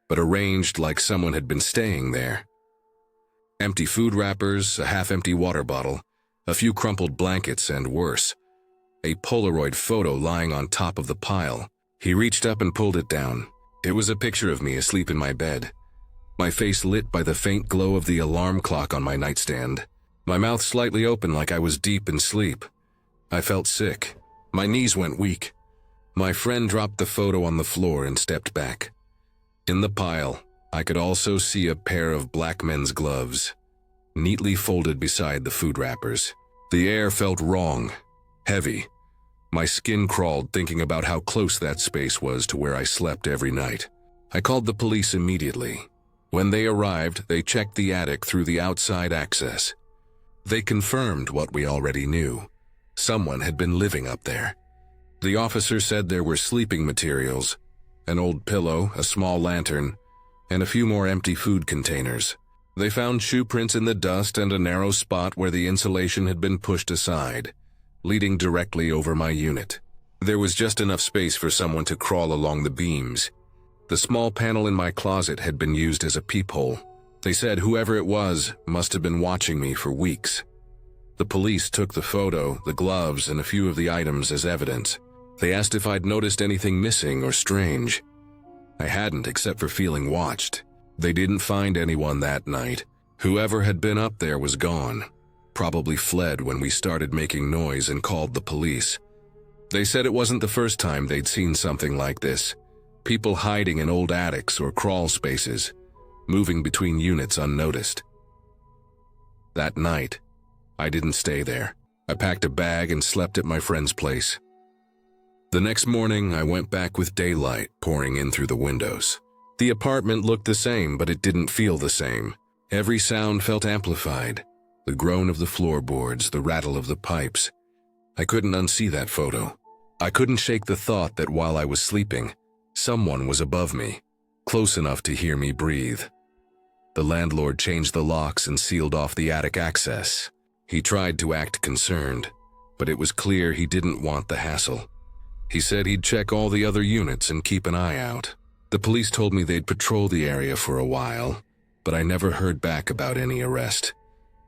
but arranged like someone had been staying there. Empty food wrappers, a half-empty water bottle, a few crumpled blankets, and worse, a Polaroid photo lying on top of the pile. He reached up and pulled it down. It was a picture of me asleep in my bed, my face lit by the faint glow of the alarm clock on my nightstand, my mouth slightly open like I was deep in sleep. I felt sick. My knees went weak. My friend dropped the photo on the floor and stepped back. In the pile, I could also see a pair of black men's gloves, neatly folded beside the food wrappers. The air felt wrong, heavy. My skin crawled thinking about how close that space was to where I slept every night. I called the police immediately. When they arrived, they checked the attic through the outside access. They confirmed what we already knew. Someone had been living up there. The officer said there were sleeping materials, an old pillow, a small lantern, and a few more empty food containers. They found shoe prints in the dust and a narrow spot where the insulation had been pushed aside, leading directly over my unit. There was just enough space for someone to crawl along the beams. The small panel in my closet had been used as a peephole. They said whoever it was must have been watching me for weeks. The police took the photo, the gloves, and a few of the items as evidence. They asked if I'd noticed anything missing or strange. I hadn't, except for feeling watched. They didn't find anyone that night. Whoever had been up there was gone, probably fled when we started making noise and called the police. They said it wasn't the first time they'd seen something like this. People hiding in old attics or crawl spaces, moving between units unnoticed. That night, I didn't stay there. I packed a bag and slept at my friend's place. The next morning, I went back with daylight pouring in through the windows. The apartment looked the same, but it didn't feel the same. Every sound felt amplified. The groan of the floorboards, the rattle of the pipes. I couldn't unsee that photo. I couldn't shake the thought that while I was sleeping, someone was above me, close enough to hear me breathe. The landlord changed the locks and sealed off the attic access. He tried to act concerned, but it was clear he didn't want the hassle. He said he'd check all the other units and keep an eye out. The police told me they'd patrol the area for a while, but I never heard back about any arrest.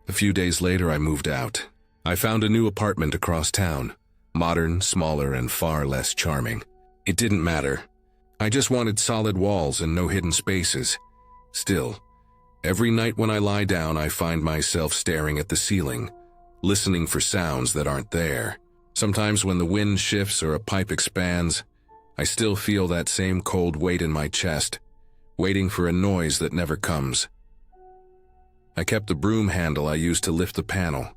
A few days later, I moved out. I found a new apartment across town, modern, smaller, and far less charming. It didn't matter. I just wanted solid walls and no hidden spaces. Still, every night when I lie down, I find myself staring at the ceiling, listening for sounds that aren't there. Sometimes when the wind shifts or a pipe expands, I still feel that same cold weight in my chest, waiting for a noise that never comes. I kept the broom handle I used to lift the panel.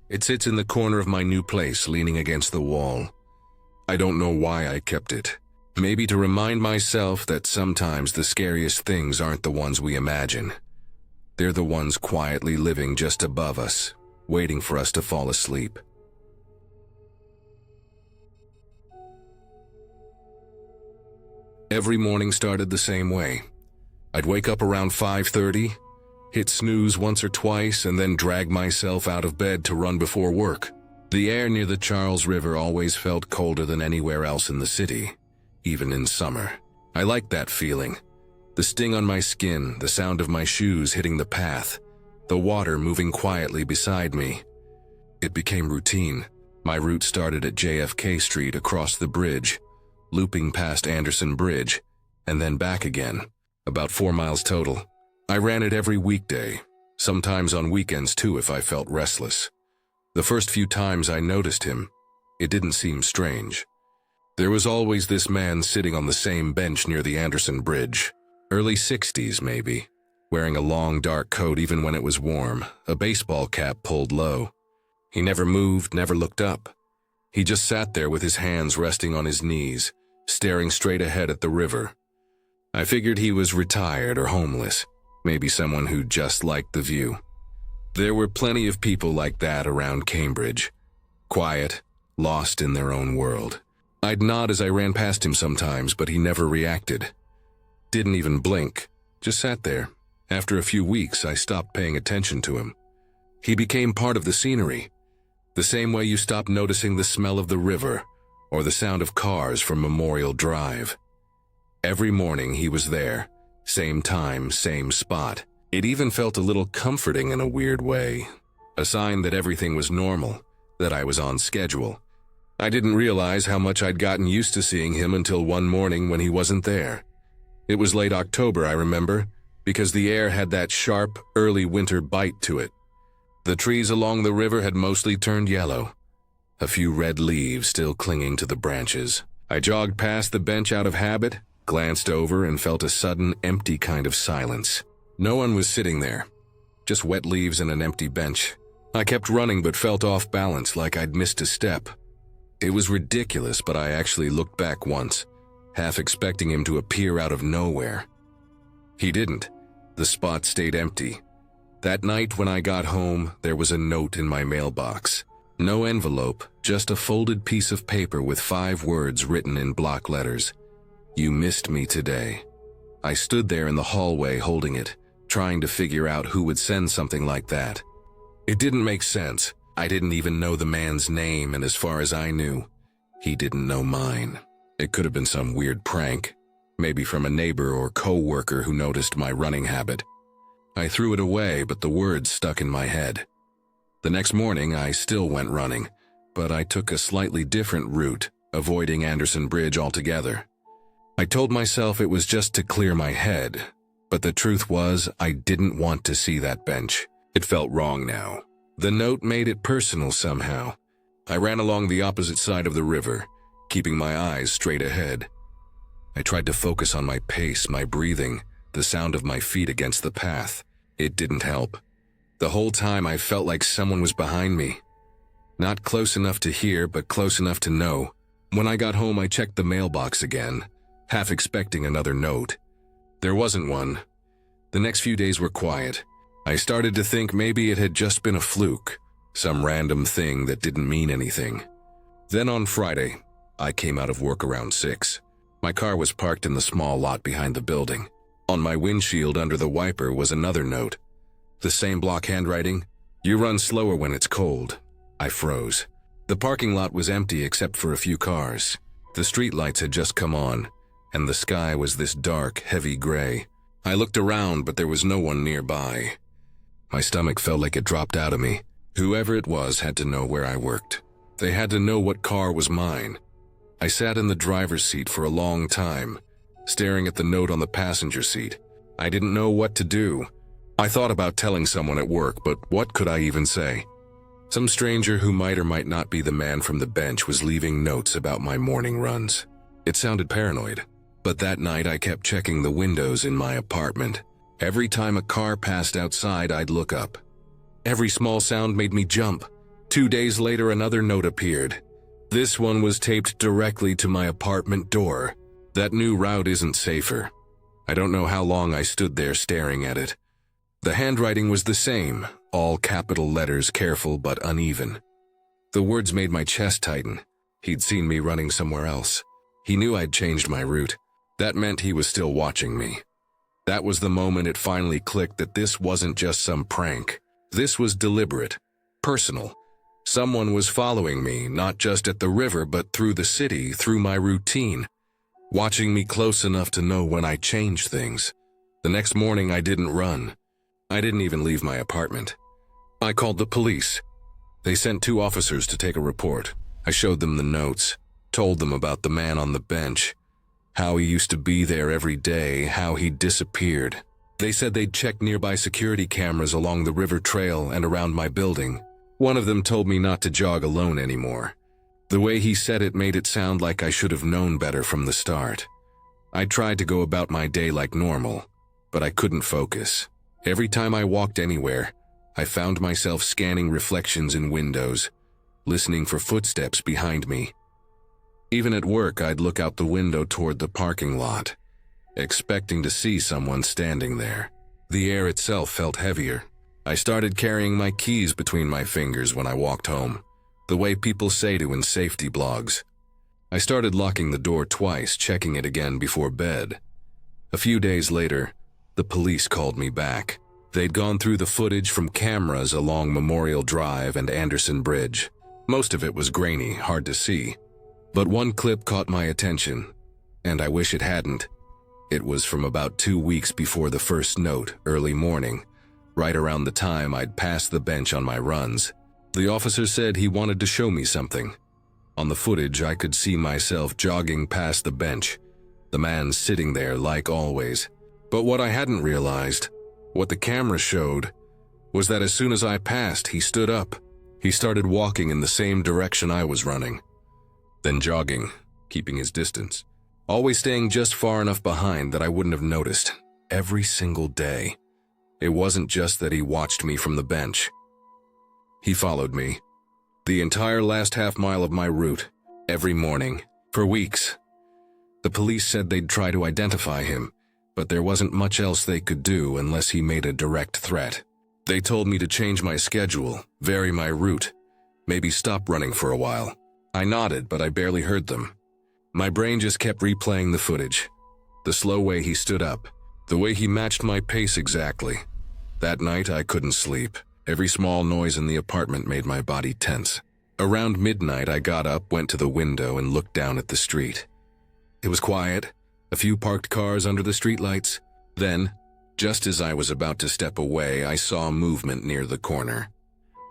It sits in the corner of my new place, leaning against the wall. I don't know why I kept it. Maybe to remind myself that sometimes the scariest things aren't the ones we imagine. They're the ones quietly living just above us, waiting for us to fall asleep. Every morning started the same way. I'd wake up around 5:30, hit snooze once or twice, and then drag myself out of bed to run before work. The air near the Charles River always felt colder than anywhere else in the city, even in summer. I liked that feeling. The sting on my skin, the sound of my shoes hitting the path, the water moving quietly beside me. It became routine. My route started at JFK Street across the bridge, looping past Anderson Bridge, and then back again, about 4 miles total. I ran it every weekday, sometimes on weekends too if I felt restless. The first few times I noticed him, it didn't seem strange. There was always this man sitting on the same bench near the Anderson Bridge, early 60s maybe, wearing a long dark coat even when it was warm, a baseball cap pulled low. He never moved, never looked up. He just sat there with his hands resting on his knees, staring straight ahead at the river. I figured he was retired or homeless, maybe someone who just liked the view. There were plenty of people like that around Cambridge, quiet, lost in their own world. I'd nod as I ran past him sometimes, but he never reacted. Didn't even blink, just sat there. After a few weeks, I stopped paying attention to him. He became part of the scenery, the same way you stop noticing the smell of the river or the sound of cars from Memorial Drive. Every morning he was there, same time, same spot. It even felt a little comforting in a weird way, a sign that everything was normal, that I was on schedule. I didn't realize how much I'd gotten used to seeing him until one morning when he wasn't there. It was late October, I remember, because the air had that sharp, early winter bite to it. The trees along the river had mostly turned yellow, a few red leaves still clinging to the branches. I jogged past the bench out of habit, glanced over, and felt a sudden, empty kind of silence. No one was sitting there, just wet leaves and an empty bench. I kept running but felt off balance, like I'd missed a step. It was ridiculous, but I actually looked back once, half expecting him to appear out of nowhere. He didn't. The spot stayed empty. That night when I got home, there was a note in my mailbox. No envelope, just a folded piece of paper with 5 words written in block letters. "You missed me today." I stood there in the hallway holding it, trying to figure out who would send something like that. It didn't make sense. I didn't even know the man's name, and as far as I knew, he didn't know mine. It could have been some weird prank, maybe from a neighbor or co-worker who noticed my running habit. I threw it away, but the words stuck in my head. The next morning, I still went running, but I took a slightly different route, avoiding Anderson Bridge altogether. I told myself it was just to clear my head, but the truth was I didn't want to see that bench. It felt wrong now. The note made it personal somehow. I ran along the opposite side of the river, keeping my eyes straight ahead. I tried to focus on my pace, my breathing, the sound of my feet against the path. It didn't help. The whole time I felt like someone was behind me. Not close enough to hear, but close enough to know. When I got home, I checked the mailbox again, half expecting another note. There wasn't one. The next few days were quiet. I started to think maybe it had just been a fluke, some random thing that didn't mean anything. Then on Friday, I came out of work around 6. My car was parked in the small lot behind the building. On my windshield under the wiper was another note. The same block handwriting, "You run slower when it's cold." I froze. The parking lot was empty except for a few cars. The streetlights had just come on, and the sky was this dark, heavy gray. I looked around, but there was no one nearby. My stomach felt like it dropped out of me. Whoever it was had to know where I worked. They had to know what car was mine. I sat in the driver's seat for a long time, staring at the note on the passenger seat. I didn't know what to do. I thought about telling someone at work, but what could I even say? Some stranger who might or might not be the man from the bench was leaving notes about my morning runs. It sounded paranoid, but that night I kept checking the windows in my apartment. Every time a car passed outside, I'd look up. Every small sound made me jump. 2 days later, another note appeared. This one was taped directly to my apartment door. That new route isn't safer. I don't know how long I stood there staring at it. The handwriting was the same, all capital letters, careful but uneven. The words made my chest tighten. He'd seen me running somewhere else. He knew I'd changed my route. That meant he was still watching me. That was the moment it finally clicked that this wasn't just some prank. This was deliberate, personal. Someone was following me, not just at the river, but through the city, through my routine, watching me close enough to know when I changed things. The next morning, I didn't run. I didn't even leave my apartment. I called the police. They sent 2 officers to take a report. I showed them the notes, told them about the man on the bench, how he used to be there every day, how he disappeared. They said they'd check nearby security cameras along the river trail and around my building. One of them told me not to jog alone anymore. The way he said it made it sound like I should have known better from the start. I tried to go about my day like normal, but I couldn't focus. Every time I walked anywhere, I found myself scanning reflections in windows, listening for footsteps behind me. Even at work, I'd look out the window toward the parking lot, expecting to see someone standing there. The air itself felt heavier. I started carrying my keys between my fingers when I walked home, the way people say to in safety blogs. I started locking the door twice, checking it again before bed. A few days later, the police called me back. They'd gone through the footage from cameras along Memorial Drive and Anderson Bridge. Most of it was grainy, hard to see. But one clip caught my attention, and I wish it hadn't. It was from about 2 weeks before the first note, early morning, right around the time I'd passed the bench on my runs. The officer said he wanted to show me something. On the footage, I could see myself jogging past the bench, the man sitting there like always. But what I hadn't realized, what the camera showed, was that as soon as I passed, he stood up. He started walking in the same direction I was running, then jogging, keeping his distance, always staying just far enough behind that I wouldn't have noticed, every single day. It wasn't just that he watched me from the bench. He followed me, the entire last half-mile of my route, every morning, for weeks. The police said they'd try to identify him, but there wasn't much else they could do unless he made a direct threat. They told me to change my schedule, vary my route, maybe stop running for a while. I nodded, but I barely heard them. My brain just kept replaying the footage. The slow way he stood up, the way he matched my pace exactly. That night, I couldn't sleep. Every small noise in the apartment made my body tense. Around midnight, I got up, went to the window, and looked down at the street. It was quiet, a few parked cars under the streetlights. Then, just as I was about to step away, I saw movement near the corner.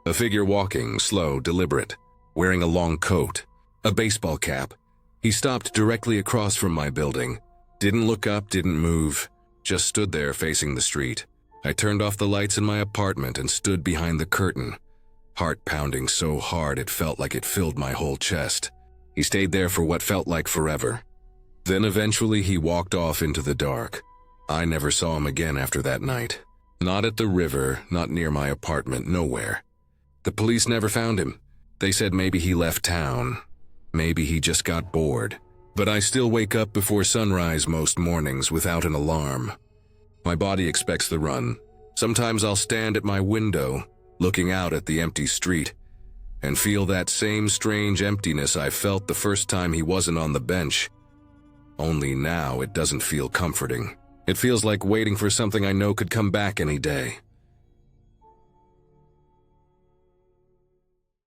A figure walking, slow, deliberate, wearing a long coat, a baseball cap. He stopped directly across from my building. Didn't look up, didn't move, just stood there facing the street. I turned off the lights in my apartment and stood behind the curtain, heart pounding so hard it felt like it filled my whole chest. He stayed there for what felt like forever. Then eventually he walked off into the dark. I never saw him again after that night. Not at the river, not near my apartment, nowhere. The police never found him. They said maybe he left town. Maybe he just got bored. But I still wake up before sunrise most mornings without an alarm. My body expects the run. Sometimes I'll stand at my window, looking out at the empty street, and feel that same strange emptiness I felt the first time he wasn't on the bench. Only now it doesn't feel comforting. It feels like waiting for something I know could come back any day.